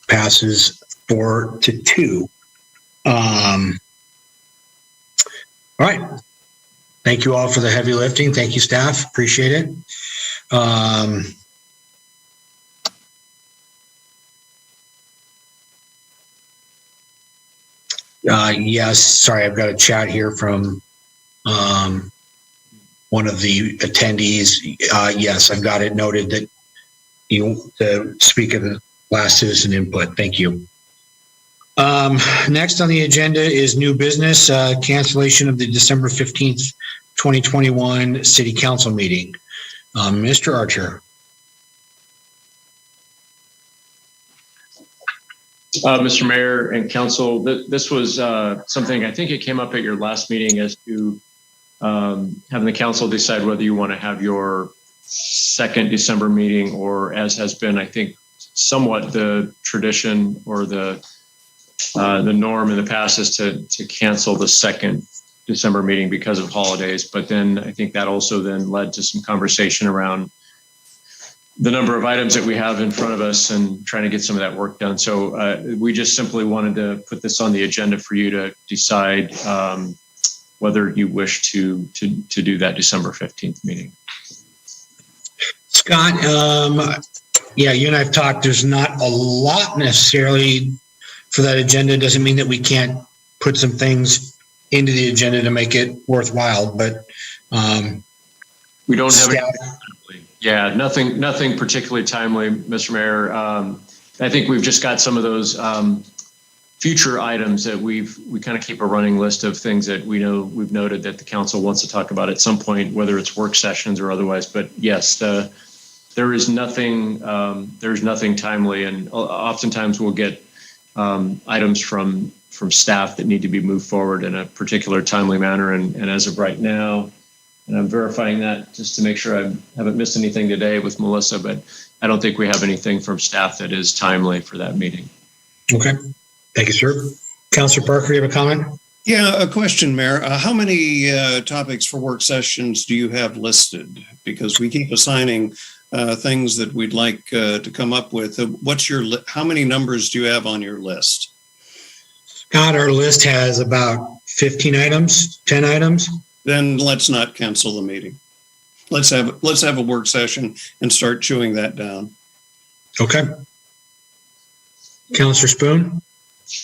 passes 4-2. All right, thank you all for the heavy lifting. Thank you, staff, appreciate it. Yes, sorry, I've got a chat here from one of the attendees. Yes, I've got it noted that you speak of the last citizen input. Thank you. Next on the agenda is new business, cancellation of the December 15th, 2021 City Council meeting. Mr. Archer. Mr. Mayor and Council, this was something, I think it came up at your last meeting as to having the council decide whether you want to have your second December meeting, or as has been, I think, somewhat the tradition or the norm in the past is to cancel the second December meeting because of holidays. But then I think that also then led to some conversation around the number of items that we have in front of us and trying to get some of that work done. So we just simply wanted to put this on the agenda for you to decide whether you wish to do that December 15th meeting. Scott, yeah, you and I've talked, there's not a lot necessarily for that agenda. It doesn't mean that we can't put some things into the agenda to make it worthwhile, but we don't have any. Yeah, nothing particularly timely, Mr. Mayor. I think we've just got some of those future items that we kind of keep a running list of things that we've noted that the council wants to talk about at some point, whether it's work sessions or otherwise. But yes, there is nothing timely, and oftentimes we'll get items from staff that need to be moved forward in a particular timely manner. And as of right now, and I'm verifying that just to make sure I haven't missed anything today with Melissa, but I don't think we have anything from staff that is timely for that meeting. Okay. Thank you, sir. Councilor Parker, you have a comment? Yeah, a question, Mayor. How many topics for work sessions do you have listed? Because we keep assigning things that we'd like to come up with. How many numbers do you have on your list? Scott, our list has about 15 items, 10 items. Then let's not cancel the meeting. let's have a work session and start chewing that down. Okay. Counselor Spoon?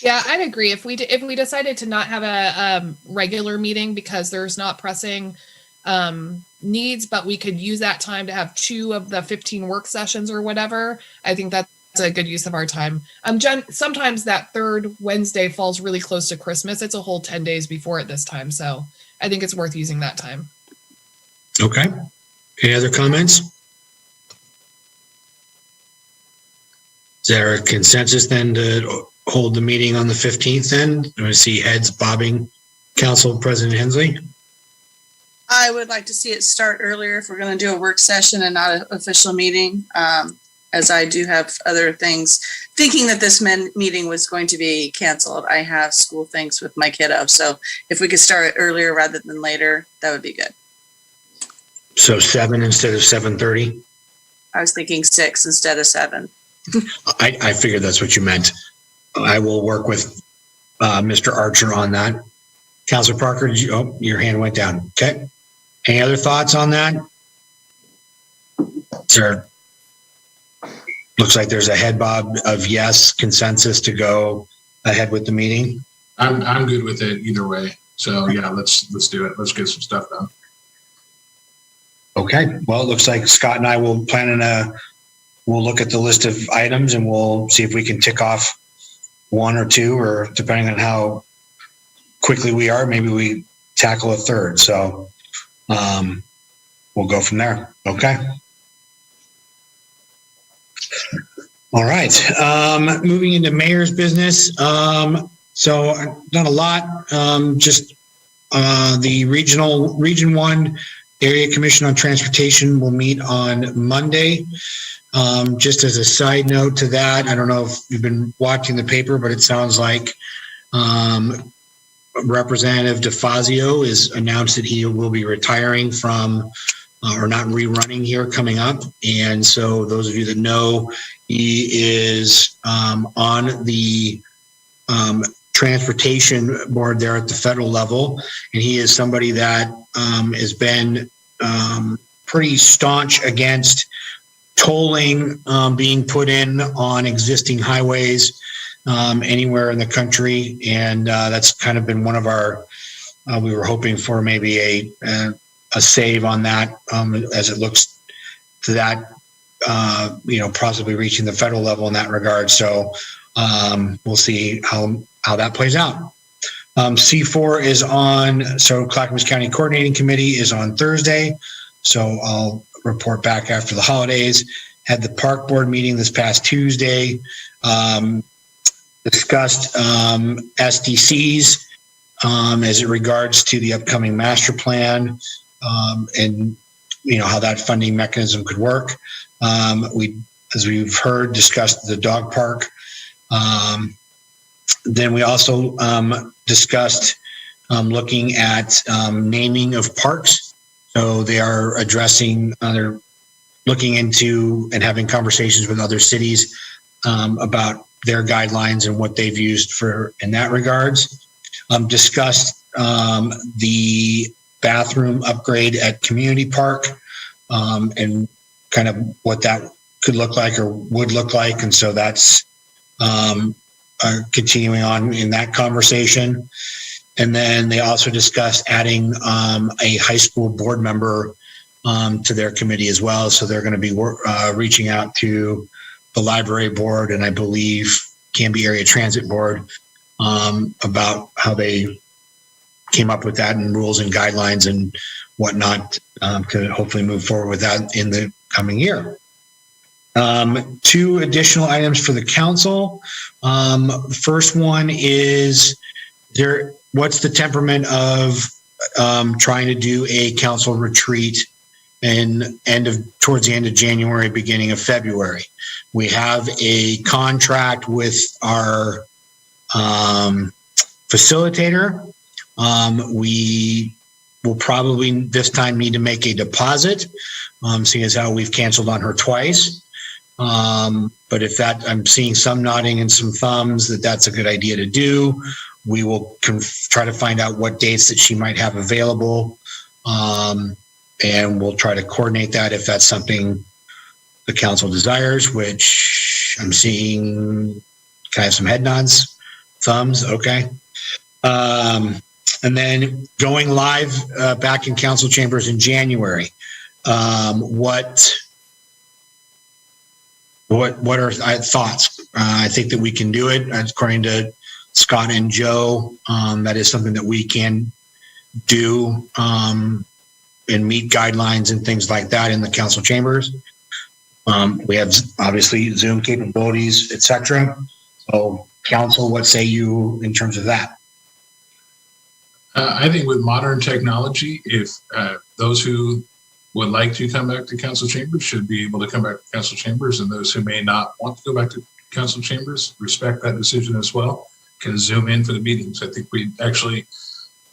Yeah, I'd agree. If we decided to not have a regular meeting because there's not pressing needs, but we could use that time to have 2 of the 15 work sessions or whatever, I think that's a good use of our time. Sometimes that third Wednesday falls really close to Christmas. It's a whole 10 days before at this time. So I think it's worth using that time. Okay. Any other comments? Is there a consensus then to hold the meeting on the 15th then? I see heads bobbing. Council President Hensley? I would like to see it start earlier if we're going to do a work session and not an official meeting, as I do have other things. Thinking that this meeting was going to be canceled, I have school things with my kiddo. So if we could start it earlier rather than later, that would be good. So 7 instead of 7:30? I was thinking 6 instead of 7. I figured that's what you meant. I will work with Mr. Archer on that. Councilor Parker, your hand went down. Okay. Any other thoughts on that? Sir, looks like there's a head bob of yes consensus to go ahead with the meeting. I'm good with it either way. So yeah, let's do it. Let's get some stuff done. Okay. Well, it looks like Scott and I will we'll look at the list of items and we'll see if we can tick off 1 or 2, or depending on how quickly we are, maybe we tackle a third. So we'll go from there. Okay. All right. Moving into mayor's business. So not a lot. Just the Region 1 Area Commission on Transportation will meet on Monday. Just as a side note to that, I don't know if you've been watching the paper, but it sounds like Representative DeFazio has announced that he will be retiring from or not rerunning here coming up. And so those of you that know, he is on the transportation board there at the federal level. And he is somebody that has been pretty staunch against tolling being put in on existing highways anywhere in the country. And that's kind of been one of our, we were hoping for maybe a save on that as it looks to that, possibly reaching the federal level in that regard. So we'll see how that plays out. C4 is on, so Clackamas County Coordinating Committee is on Thursday. So I'll report back after the holidays. Had the park board meeting this past Tuesday. Discussed SDCs as it regards to the upcoming master plan and how that funding mechanism could work. We, as we've heard, discussed the dog park. Then we also discussed looking at naming of parks. So they are addressing, they're looking into and having conversations with other cities about their guidelines and what they've used for in that regards. Discussed the bathroom upgrade at Community Park and kind of what that could look like or would look like. And so that's continuing on in that conversation. And then they also discussed adding a high school board member to their committee as well. So they're going to be reaching out to the library board and I believe Canby Area Transit Board about how they came up with that and rules and guidelines and whatnot to hopefully move forward with that in the coming year. 2 additional items for the council. The first one is what's the temperament of trying to do a council retreat towards the end of January, beginning of February. We have a contract with our facilitator. We will probably this time need to make a deposit, seeing as how we've canceled on her twice. But if that, I'm seeing some nodding and some thumbs that's a good idea to do. We will try to find out what dates that she might have available. And we'll try to coordinate that if that's something the council desires, which I'm seeing. Can I have some head nods, thumbs? Okay. And then going live back in council chambers in January. What are thoughts? I think that we can do it. According to Scott and Joe, that is something that we can do and meet guidelines and things like that in the council chambers. We have obviously Zoom capabilities, etc. So, council, what say you in terms of that? I think with modern technology, if those who would like to come back to council chambers should be able to come back to council chambers, and those who may not want to go back to council chambers, respect that decision as well, can Zoom in for the meetings. I think we actually,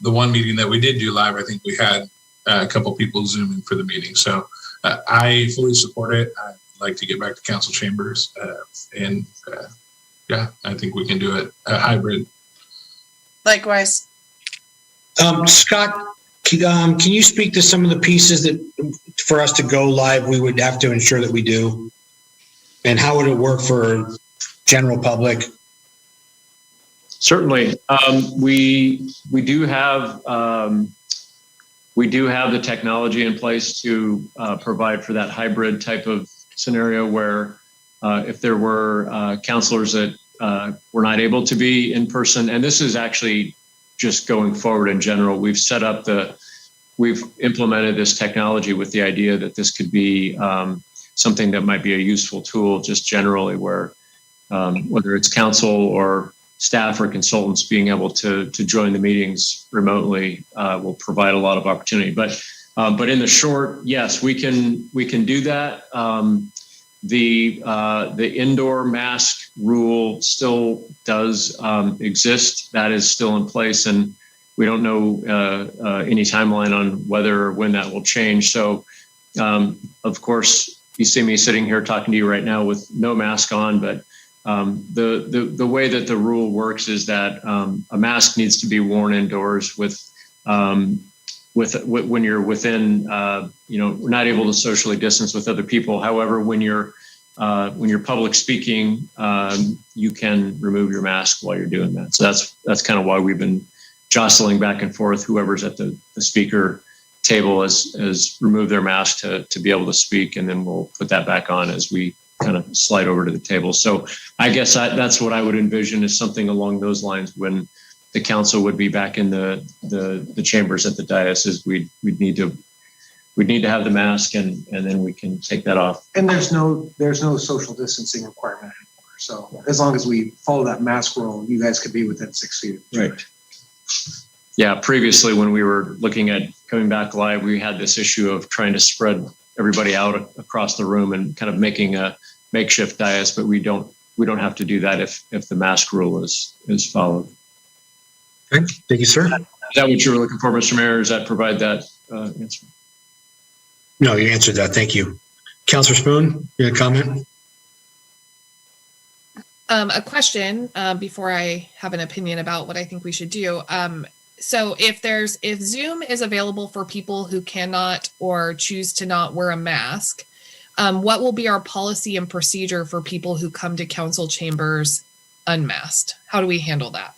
the one meeting that we did do live, I think we had a couple people Zoom in for the meeting. So I fully support it. I'd like to get back to council chambers. Yeah, I think we can do it hybrid. Likewise. Scott, can you speak to some of the pieces that for us to go live, we would have to ensure that we do? And how would it work for general public? Certainly. We do have the technology in place to provide for that hybrid type of scenario where if there were counselors that were not able to be in person, and this is actually just going forward in general, we've implemented this technology with the idea that this could be something that might be a useful tool just generally where whether it's council or staff or consultants being able to join the meetings remotely will provide a lot of opportunity. But in the short, yes, we can do that. The indoor mask rule still does exist. That is still in place, and we don't know any timeline on whether or when that will change. So, of course, you see me sitting here talking to you right now with no mask on, but the way that the rule works is that a mask needs to be worn indoors with when you're within, we're not able to socially distance with other people. However, when you're public speaking, you can remove your mask while you're doing that. So that's kind of why we've been jostling back and forth. Whoever's at the speaker table has removed their mask to be able to speak, and then we'll put that back on as we kind of slide over to the table. So I guess that's what I would envision is something along those lines when the council would be back in the chambers at the dais. We'd need to have the mask and then we can take that off. And there's no social distancing requirement anymore. So as long as we follow that mask rule, you guys could be within 6 feet. Right. Yeah. Previously, when we were looking at coming back live, we had this issue of trying to spread everybody out across the room and kind of making a makeshift dais, but we don't have to do that if the mask rule is followed. Okay. Thank you, sir. Is that what you were looking for, Mr. Mayor? Does that provide that answer? No, you answered that. Thank you. Councilor Spoon, you have a comment? A question before I have an opinion about what I think we should do. So if Zoom is available for people who cannot or choose to not wear a mask, what will be our policy and procedure for people who come to council chambers unmasked? How do we handle that?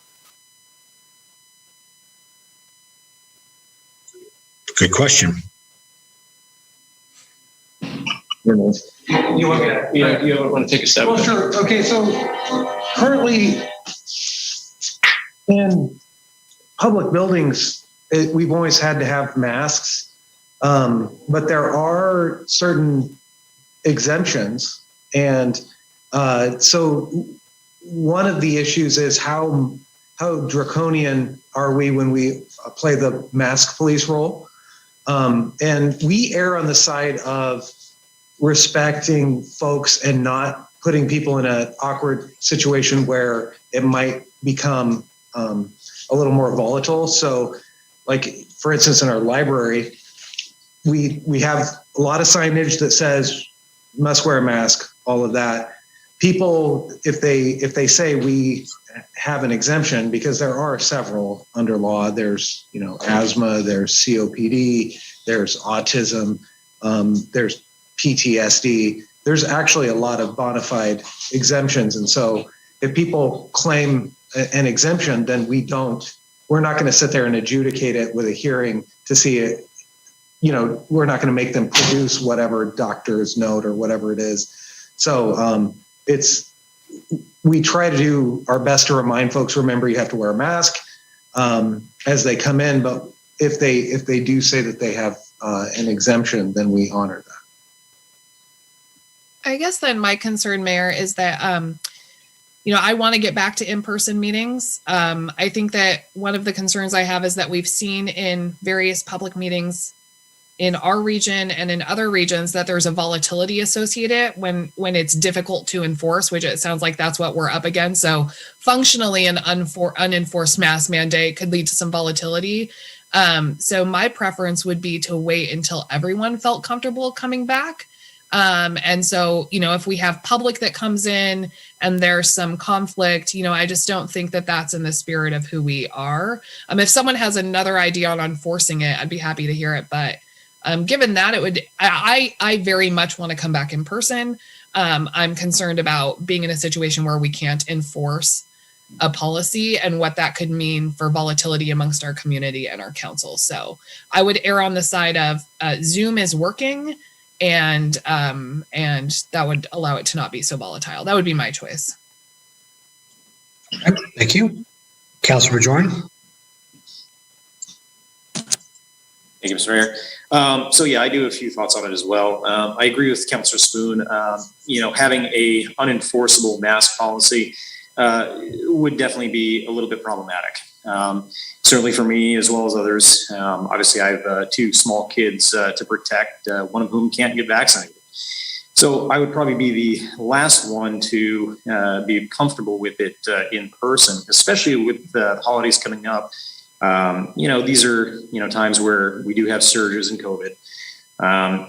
Good question. You want to take a step? Well, sure. Okay, so currently in public buildings, we've always had to have masks, but there are certain exemptions. And so one of the issues is how draconian are we when we play the mask police role? And we err on the side of respecting folks and not putting people in an awkward situation where it might become a little more volatile. So like, for instance, in our library, we have a lot of signage that says must wear a mask, all of that. People, if they say we have an exemption, because there are several under law, there's, asthma, there's COPD, there's autism, there's PTSD. There's actually a lot of bona fide exemptions. And so if people claim an exemption, then we're not going to sit there and adjudicate it with a hearing to see it. You know, we're not going to make them produce whatever doctor's note or whatever it is. So we try to do our best to remind folks, remember, you have to wear a mask as they come in. But if they do say that they have an exemption, then we honor that. I guess then my concern, Mayor, is that, I want to get back to in-person meetings. I think that one of the concerns I have is that we've seen in various public meetings in our region and in other regions that there's a volatility associated when it's difficult to enforce, which it sounds like that's what we're up against. So functionally, an unenforced mask mandate could lead to some volatility. So my preference would be to wait until everyone felt comfortable coming back. And so, if we have public that comes in and there's some conflict, I just don't think that that's in the spirit of who we are. If someone has another idea on enforcing it, I'd be happy to hear it. But given that, I very much want to come back in person. I'm concerned about being in a situation where we can't enforce a policy and what that could mean for volatility amongst our community and our council. So I would err on the side of Zoom is working. And that would allow it to not be so volatile. That would be my choice. Okay, thank you. Councilor Bajorn. Thank you, Mr. Mayor. I do have a few thoughts on it as well. I agree with Councilor Spoon. Having a unenforceable mask policy would definitely be a little bit problematic. Certainly for me as well as others. Obviously, I have 2 small kids to protect, one of whom can't get vaccinated. So I would probably be the last one to be comfortable with it in person, especially with the holidays coming up. These are, times where we do have surges in COVID.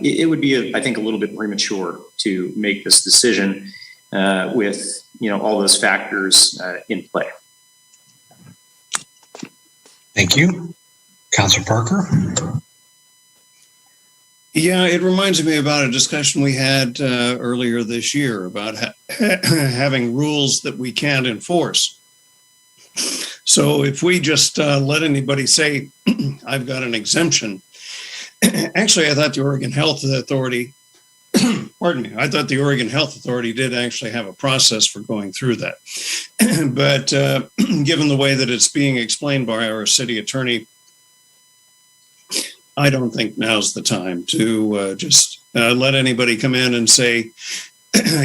It would be, I think, a little bit premature to make this decision with, all those factors in play. Thank you. Councilor Parker. Yeah, it reminds me about a discussion we had earlier this year about having rules that we can't enforce. So if we just let anybody say, I've got an exemption, actually, I thought the Oregon Health Authority, I thought the Oregon Health Authority did actually have a process for going through that. But given the way that it's being explained by our city attorney, I don't think now's the time to just let anybody come in and say,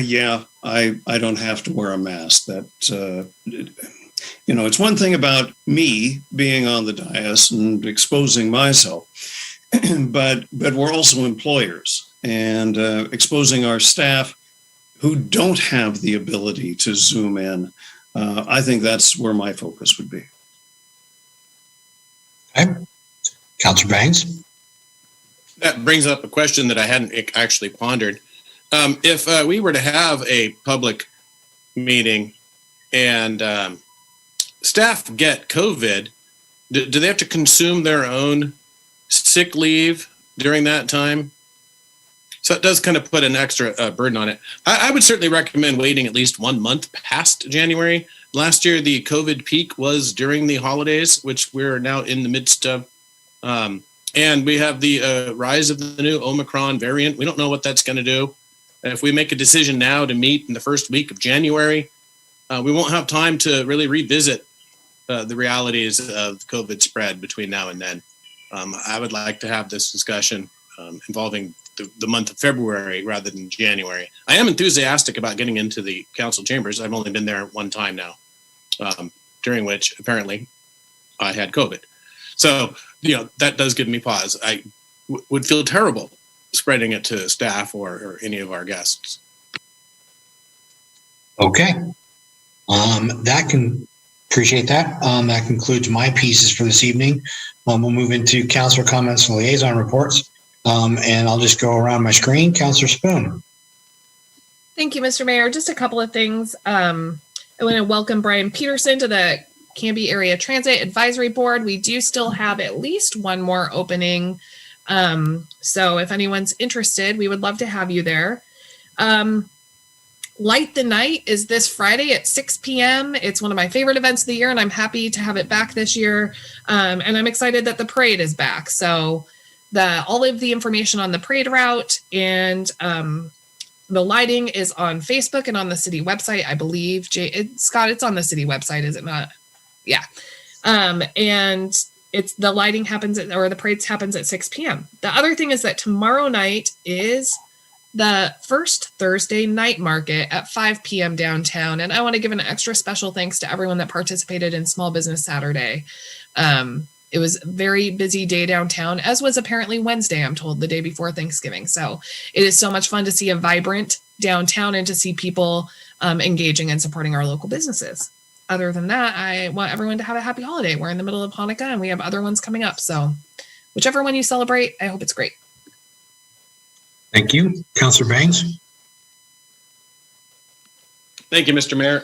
yeah, I don't have to wear a mask. That, it's one thing about me being on the dais and exposing myself, but we're also employers and exposing our staff who don't have the ability to Zoom in. I think that's where my focus would be. Okay. Councilor Bangs. That brings up a question that I hadn't actually pondered. If we were to have a public meeting and staff get COVID, do they have to consume their own sick leave during that time? So it does kind of put an extra burden on it. I would certainly recommend waiting at least 1 month past January. Last year, the COVID peak was during the holidays, which we're now in the midst of. And we have the rise of the new Omicron variant. We don't know what that's going to do. If we make a decision now to meet in the first week of January, we won't have time to really revisit the realities of COVID spread between now and then. I would like to have this discussion involving the month of February rather than January. I am enthusiastic about getting into the council chambers. I've only been there one time now, during which apparently I had COVID. So, that does give me pause. I would feel terrible spreading it to staff or any of our guests. Okay. Appreciate that. That concludes my pieces for this evening. We'll move into councilor comments and liaison reports. And I'll just go around my screen. Councilor Spoon. Thank you, Mr. Mayor. Just a couple of things. I want to welcome Brian Peterson to the Canby Area Transit Advisory Board. We do still have at least one more opening So if anyone's interested, we would love to have you there. Light the Night is this Friday at 6 p.m. It's one of my favorite events of the year, and I'm happy to have it back this year. And I'm excited that the parade is back. So all of the information on the parade route and the lighting is on Facebook and on the city website, I believe. Scott, it's on the city website, is it not? Yeah. And the lighting happens the parade happens at 6 p.m. The other thing is that tomorrow night is the first Thursday night market at 5 p.m. downtown. And I want to give an extra special thanks to everyone that participated in Small Business Saturday. It was a very busy day downtown, as was apparently Wednesday, I'm told, the day before Thanksgiving. So it is so much fun to see a vibrant downtown and to see people engaging and supporting our local businesses. Other than that, I want everyone to have a happy holiday. We're in the middle of Hanukkah and we have other ones coming up. So whichever one you celebrate, I hope it's great. Thank you. Councilor Bangs? Thank you, Mr. Mayor.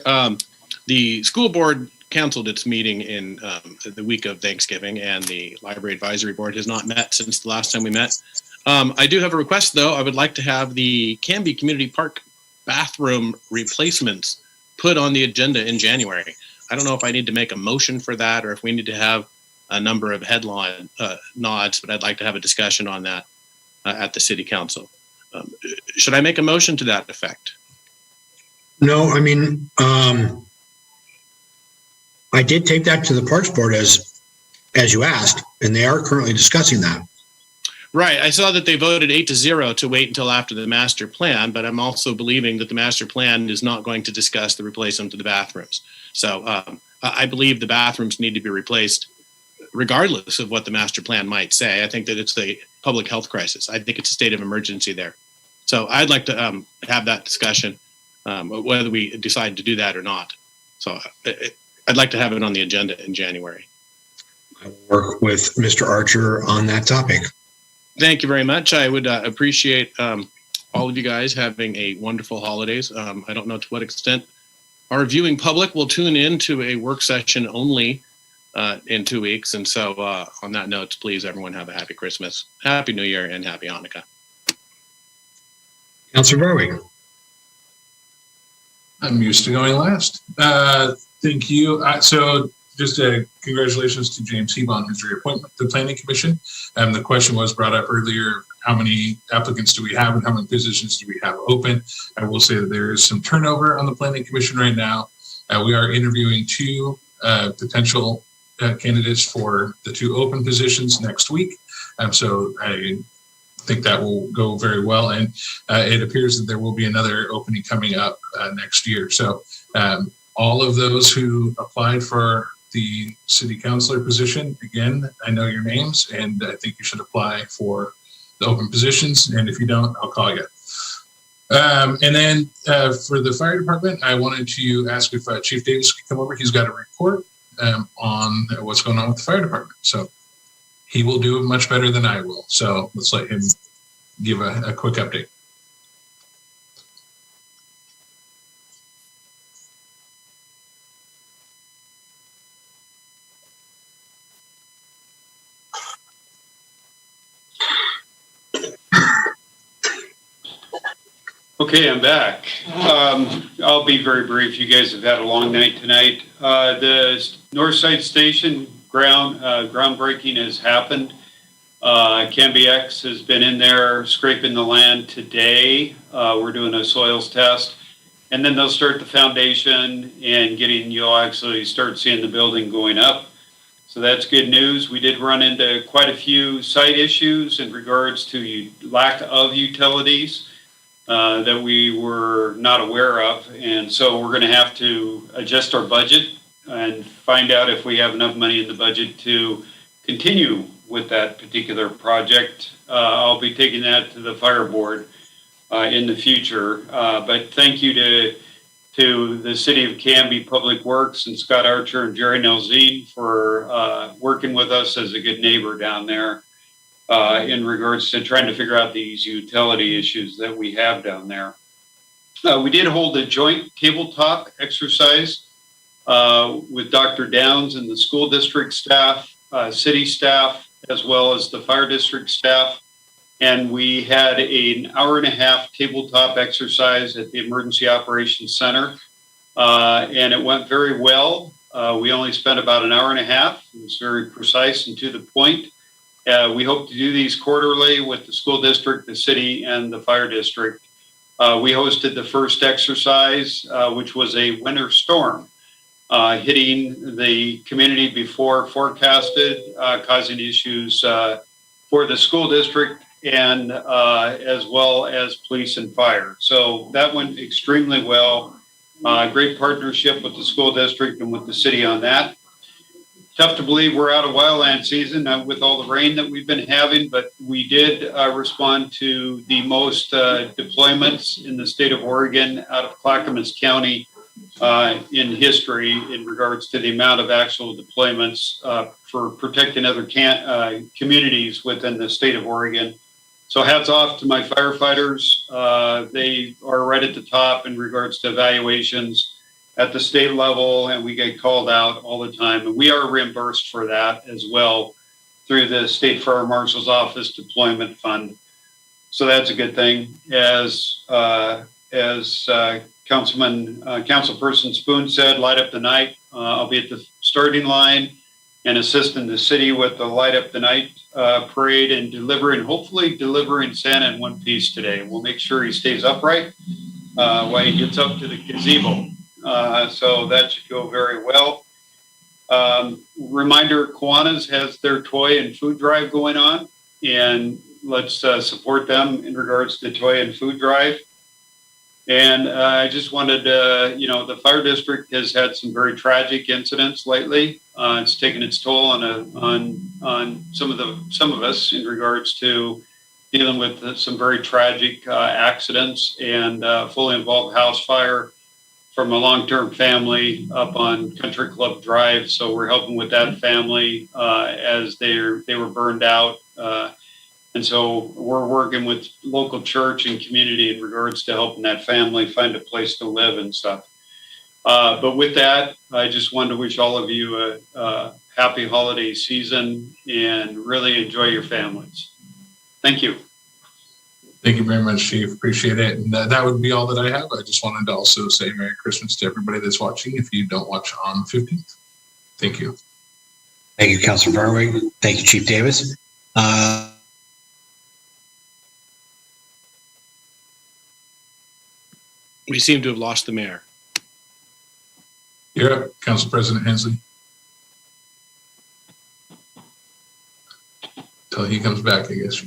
The school board canceled its meeting in the week of Thanksgiving, and the library advisory board has not met since the last time we met. I do have a request, though. I would like to have the Canby Community Park bathroom replacements put on the agenda in January. I don't know if I need to make a motion for that or if we need to have a number of headline nods, but I'd like to have a discussion on that at the city council. Should I make a motion to that effect? No, I mean, I did take that to the Parks Board as you asked, and they are currently discussing that. Right. I saw that they voted 8-0 to wait until after the master plan, but I'm also believing that the master plan is not going to discuss the replacement of the bathrooms. So I believe the bathrooms need to be replaced regardless of what the master plan might say. I think that it's a public health crisis. I think it's a state of emergency there. So I'd like to have that discussion, whether we decide to do that or not. So I'd like to have it on the agenda in January. I will work with Mr. Archer on that topic. Thank you very much. I would appreciate all of you guys having a wonderful holidays. I don't know to what extent our viewing public will tune in to a work session only in 2 weeks. And so on that note, please, everyone have a happy Christmas, happy New Year, and happy Hanukkah. Councilor Barwick. I'm used to going last. Thank you. So just congratulations to James Heeb on his reappointment to the Planning Commission. The question was brought up earlier, how many applicants do we have and how many positions do we have open? I will say that there is some turnover on the Planning Commission right now. We are interviewing two potential candidates for the two open positions next week. So I think that will go very well. And it appears that there will be another opening coming up next year. So all of those who applied for the city councilor position, again, I know your names and I think you should apply for the open positions. And if you don't, I'll call you. And then for the fire department, I wanted to ask if Chief Davis could come over. He's got a report on what's going on with the fire department. So he will do it much better than I will. So let's let him give a quick update. Okay, I'm back. I'll be very brief. You guys have had a long night tonight. The Northside Station groundbreaking has happened. Canby X has been in there scraping the land today. We're doing a soils test, and then they'll start the foundation and you'll actually start seeing the building going up. So that's good news. We did run into quite a few site issues in regards to lack of utilities that we were not aware of. And so we're going to have to adjust our budget and find out if we have enough money in the budget to continue with that particular project. I'll be taking that to the fire board in the future. But thank you to the City of Canby Public Works and Scott Archer and Jerry Nelzine for working with us as a good neighbor down there in regards to trying to figure out these utility issues that we have down there. We did hold a joint tabletop exercise with Dr. Downs and the school district staff, city staff, as well as the fire district staff. And we had an hour-and-a-half tabletop exercise at the Emergency Operations Center. And it went very well. We only spent about an hour and a half. It was very precise and to the point. We hope to do these quarterly with the school district, the city, and the fire district. We hosted the first exercise, which was a winter storm hitting the community before forecasted, causing issues for the school district and as well as police and fire. So that went extremely well. Great partnership with the school district and with the city on that. Tough to believe we're out of wildland season with all the rain that we've been having, but we did respond to the most deployments in the state of Oregon out of Clackamas County in history in regards to the amount of actual deployments for protecting other communities within the state of Oregon. So hats off to my firefighters. They are right at the top in regards to evaluations at the state level, and we get called out all the time. And we are reimbursed for that as well through the State Fire Marshal's Office Deployment Fund. So that's a good thing. As Councilperson Spoon said, light up the night. I'll be at the starting line and assisting the city with the light up the night parade and hopefully delivering Santa in one piece today. We'll make sure he stays upright while he gets up to the gazebo. So that should go very well. Reminder, Kiwanis has their toy and food drive going on, and let's support them in regards to the toy and food drive. And I just wanted to, the fire district has had some very tragic incidents lately. It's taken its toll on some of us in regards to dealing with some very tragic accidents and fully involved house fire from a long-term family up on Country Club Drive. So we're helping with that family as they were burned out. And so we're working with local church and community in regards to helping that family find a place to live and stuff. But with that, I just wanted to wish all of you a happy holiday season and really enjoy your families. Thank you. Thank you very much, Chief. Appreciate it. And that would be all that I have. I just wanted to also say Merry Christmas to everybody that's watching if you don't watch on the 15th. Thank you. Thank you, Councilor Barwig. Thank you, Chief Davis. We seem to have lost the mayor. You're up, Council President Hensley. Till he comes back, I guess.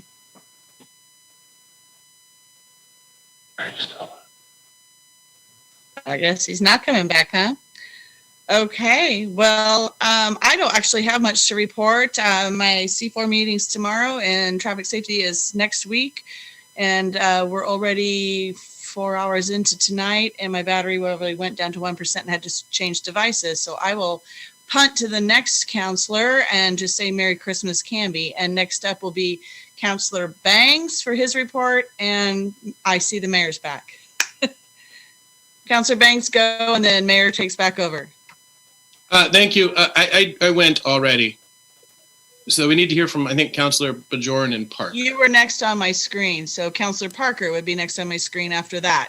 I guess he's not coming back, huh? Okay, well, I don't actually have much to report. My C4 meeting's tomorrow and traffic safety is next week. And we're already 4 hours into tonight and my battery already went down to 1% and had to change devices. So I will punt to the next counselor and just say Merry Christmas, Canby. And next up will be Counselor Banks for his report. And I see the mayor's back. Counselor Banks, go, and then mayor takes back over. Thank you. I went already. So we need to hear from, I think, Counselor Bajorn and Park. You were next on my screen. So Counselor Parker would be next on my screen after that.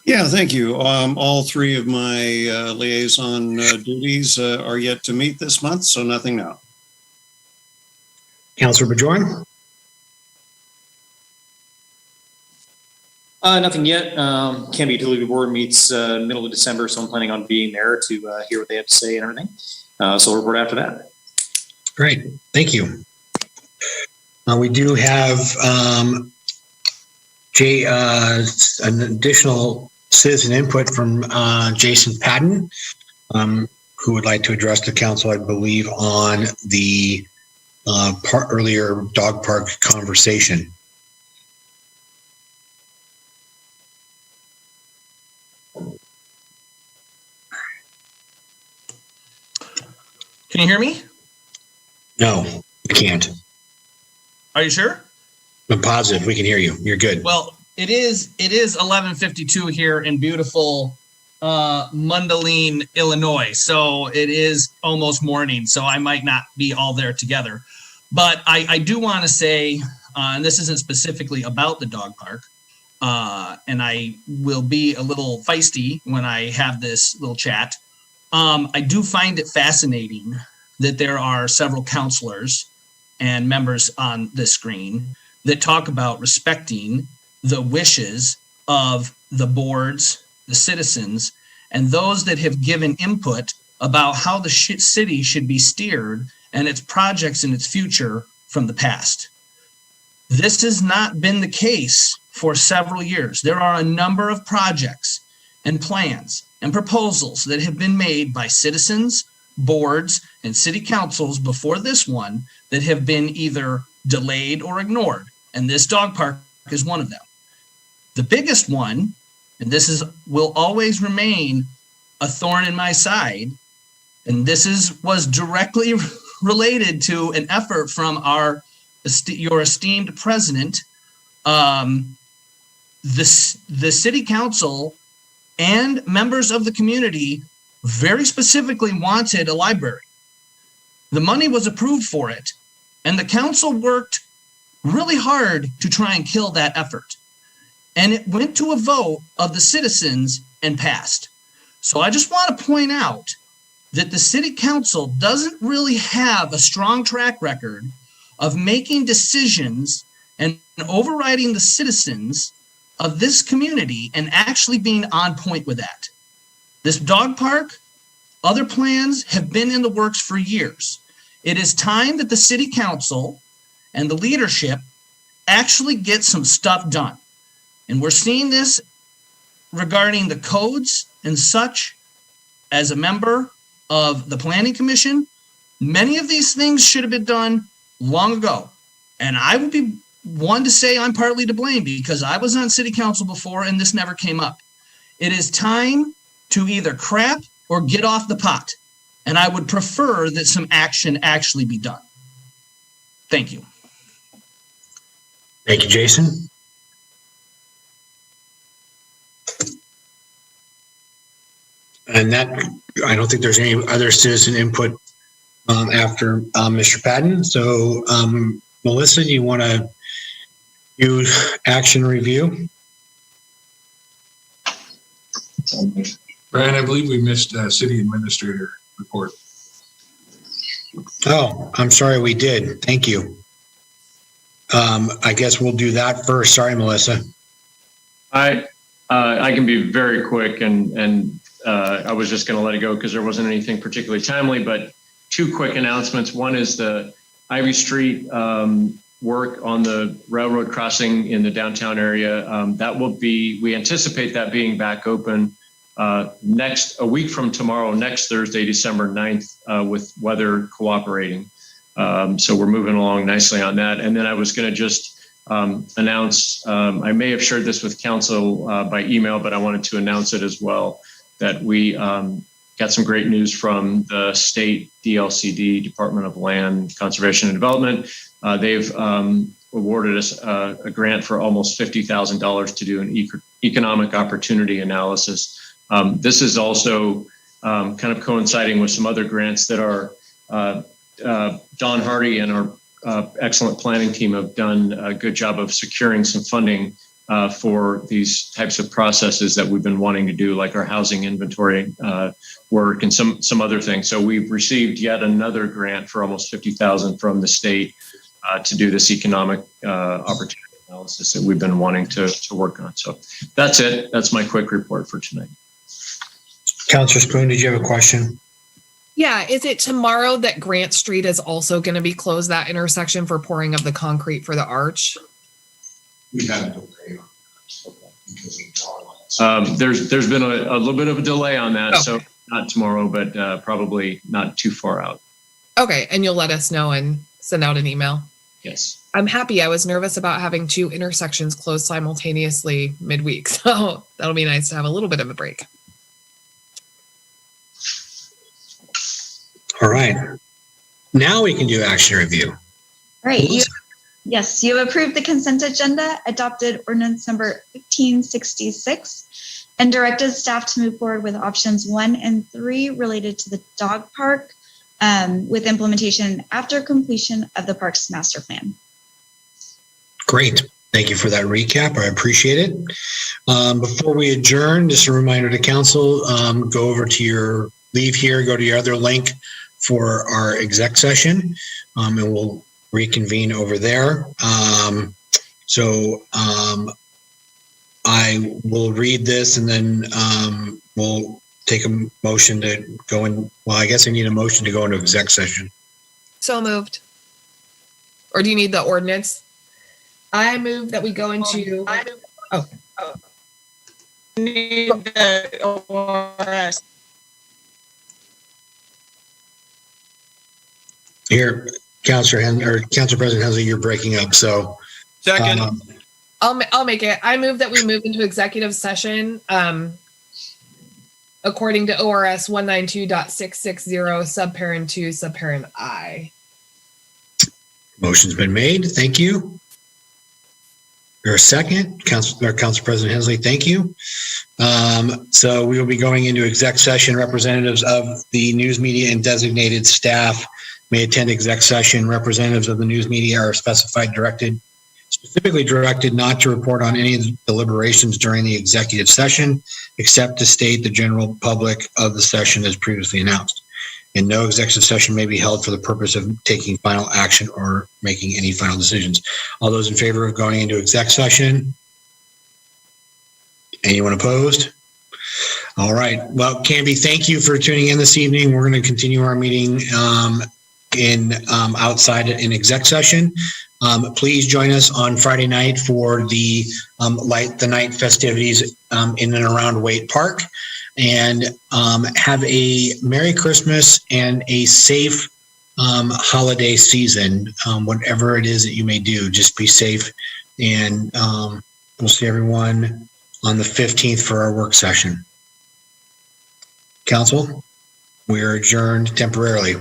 Yeah, thank you. All three of my liaison duties are yet to meet this month, so nothing now. Councilor Bajorn? Nothing yet. Canby Utility Board meets middle of December, so I'm planning on being there to hear what they have to say and everything. So we'll report after that. Great, thank you. We do have an additional citizen input from Jason Patton, who would like to address the council, I believe, on the earlier dog park conversation. Can you hear me? No, we can't. Are you sure? I'm positive we can hear you. You're good. Well, it is 11:52 here in beautiful Mundelein, Illinois. So it is almost morning. So I might not be all there together. But I do want to say, and this isn't specifically about the dog park, and I will be a little feisty when I have this little chat. I do find it fascinating that there are several counselors and members on the screen that talk about respecting the wishes of the boards, the citizens, and those that have given input about how the city should be steered and its projects and its future from the past. This has not been the case for several years. There are a number of projects and plans and proposals that have been made by citizens, boards, and city councils before this one that have been either delayed or ignored. And this dog park is one of them. The biggest one, and will always remain a thorn in my side, and was directly related to an effort from your esteemed president. The city council and members of the community very specifically wanted a library. The money was approved for it, and the council worked really hard to try and kill that effort. And it went to a vote of the citizens and passed. So I just want to point out that the city council doesn't really have a strong track record of making decisions and overriding the citizens of this community and actually being on point with that. This dog park, other plans have been in the works for years. It is time that the city council and the leadership actually get some stuff done. And we're seeing this regarding the codes and such. As a member of the Planning Commission, many of these things should have been done long ago. And I would be one to say I'm partly to blame because I was on city council before and this never came up. It is time to either crap or get off the pot. And I would prefer that some action actually be done. Thank you. Thank you, Jason. And that, I don't think there's any other citizen input after Mr. Patton. So, Melissa, do you want to do action review? Brian, I believe we missed city administrator report. Oh, I'm sorry, we did. Thank you. I guess we'll do that first. Sorry, Melissa. I can be very quick and I was just going to let it go because there wasn't anything particularly timely, but two quick announcements. One is the Ivy Street work on the railroad crossing in the downtown area. We anticipate that being back open a week from tomorrow, next Thursday, December 9th, with weather cooperating. So we're moving along nicely on that. And then I was going to just announce, I may have shared this with council by email, but I wanted to announce it as well, that we got some great news from the state DLCD, Department of Land Conservation and Development. They've awarded us a grant for almost $50,000 to do an economic opportunity analysis. This is also kind of coinciding with some other grants that are Don Hardy and our excellent planning team have done a good job of securing some funding for these types of processes that we've been wanting to do, like our housing inventory work and some other things. So we've received yet another grant for almost $50,000 from the state to do this economic opportunity analysis that we've been wanting to work on. So that's it. That's my quick report for tonight. Councilor Spoon, did you have a question? Yeah, is it tomorrow that Grant Street is also going to be closed, that intersection, for pouring of the concrete for the arch? We had a delay on that. There's been a little bit of a delay on that, so not tomorrow, but probably not too far out. Okay, and you'll let us know and send out an email? Yes. I'm happy. I was nervous about having two intersections closed simultaneously midweek, so that'll be nice to have a little bit of a break. All right. Now we can do action review. All right. Yes, you have approved the consent agenda, adopted ordinance number 1566, and directed staff to move forward with options 1 and 3 related to the dog park. with implementation after completion of the Parks Master Plan. Great. Thank you for that recap. I appreciate it. Before we adjourn, just a reminder to council, go over to your, leave here, go to your other link for our exec session, and we'll reconvene over there. I will read this and then we'll take a motion to go in. Well, I guess I need a motion to go into exec session. So moved. Or do you need the ordinance? I move that we go into. Need the ORS. Here, Council President Hensley, you're breaking up. So Second. I'll make it. I move that we move into executive session according to ORS 192.660 subparent 2 subparent I. Motion's been made. Thank you. Or a second, Council President Hensley, thank you. So we will be going into exec session. Representatives of the news media and designated staff may attend exec session. Representatives of the news media are specifically directed not to report on any of the deliberations during the executive session, except to state the general public of the session as previously announced. And no executive session may be held for the purpose of taking final action or making any final decisions. All those in favor of going into exec session? Anyone opposed? All right. Well, Canby, thank you for tuning in this evening. We're going to continue our meeting outside in exec session. Please join us on Friday night for the Light the Night festivities in and around Waite Park. And have a Merry Christmas and a safe holiday season, whatever it is that you may do. Just be safe, and we'll see everyone on the 15th for our work session. Council, we are adjourned temporarily.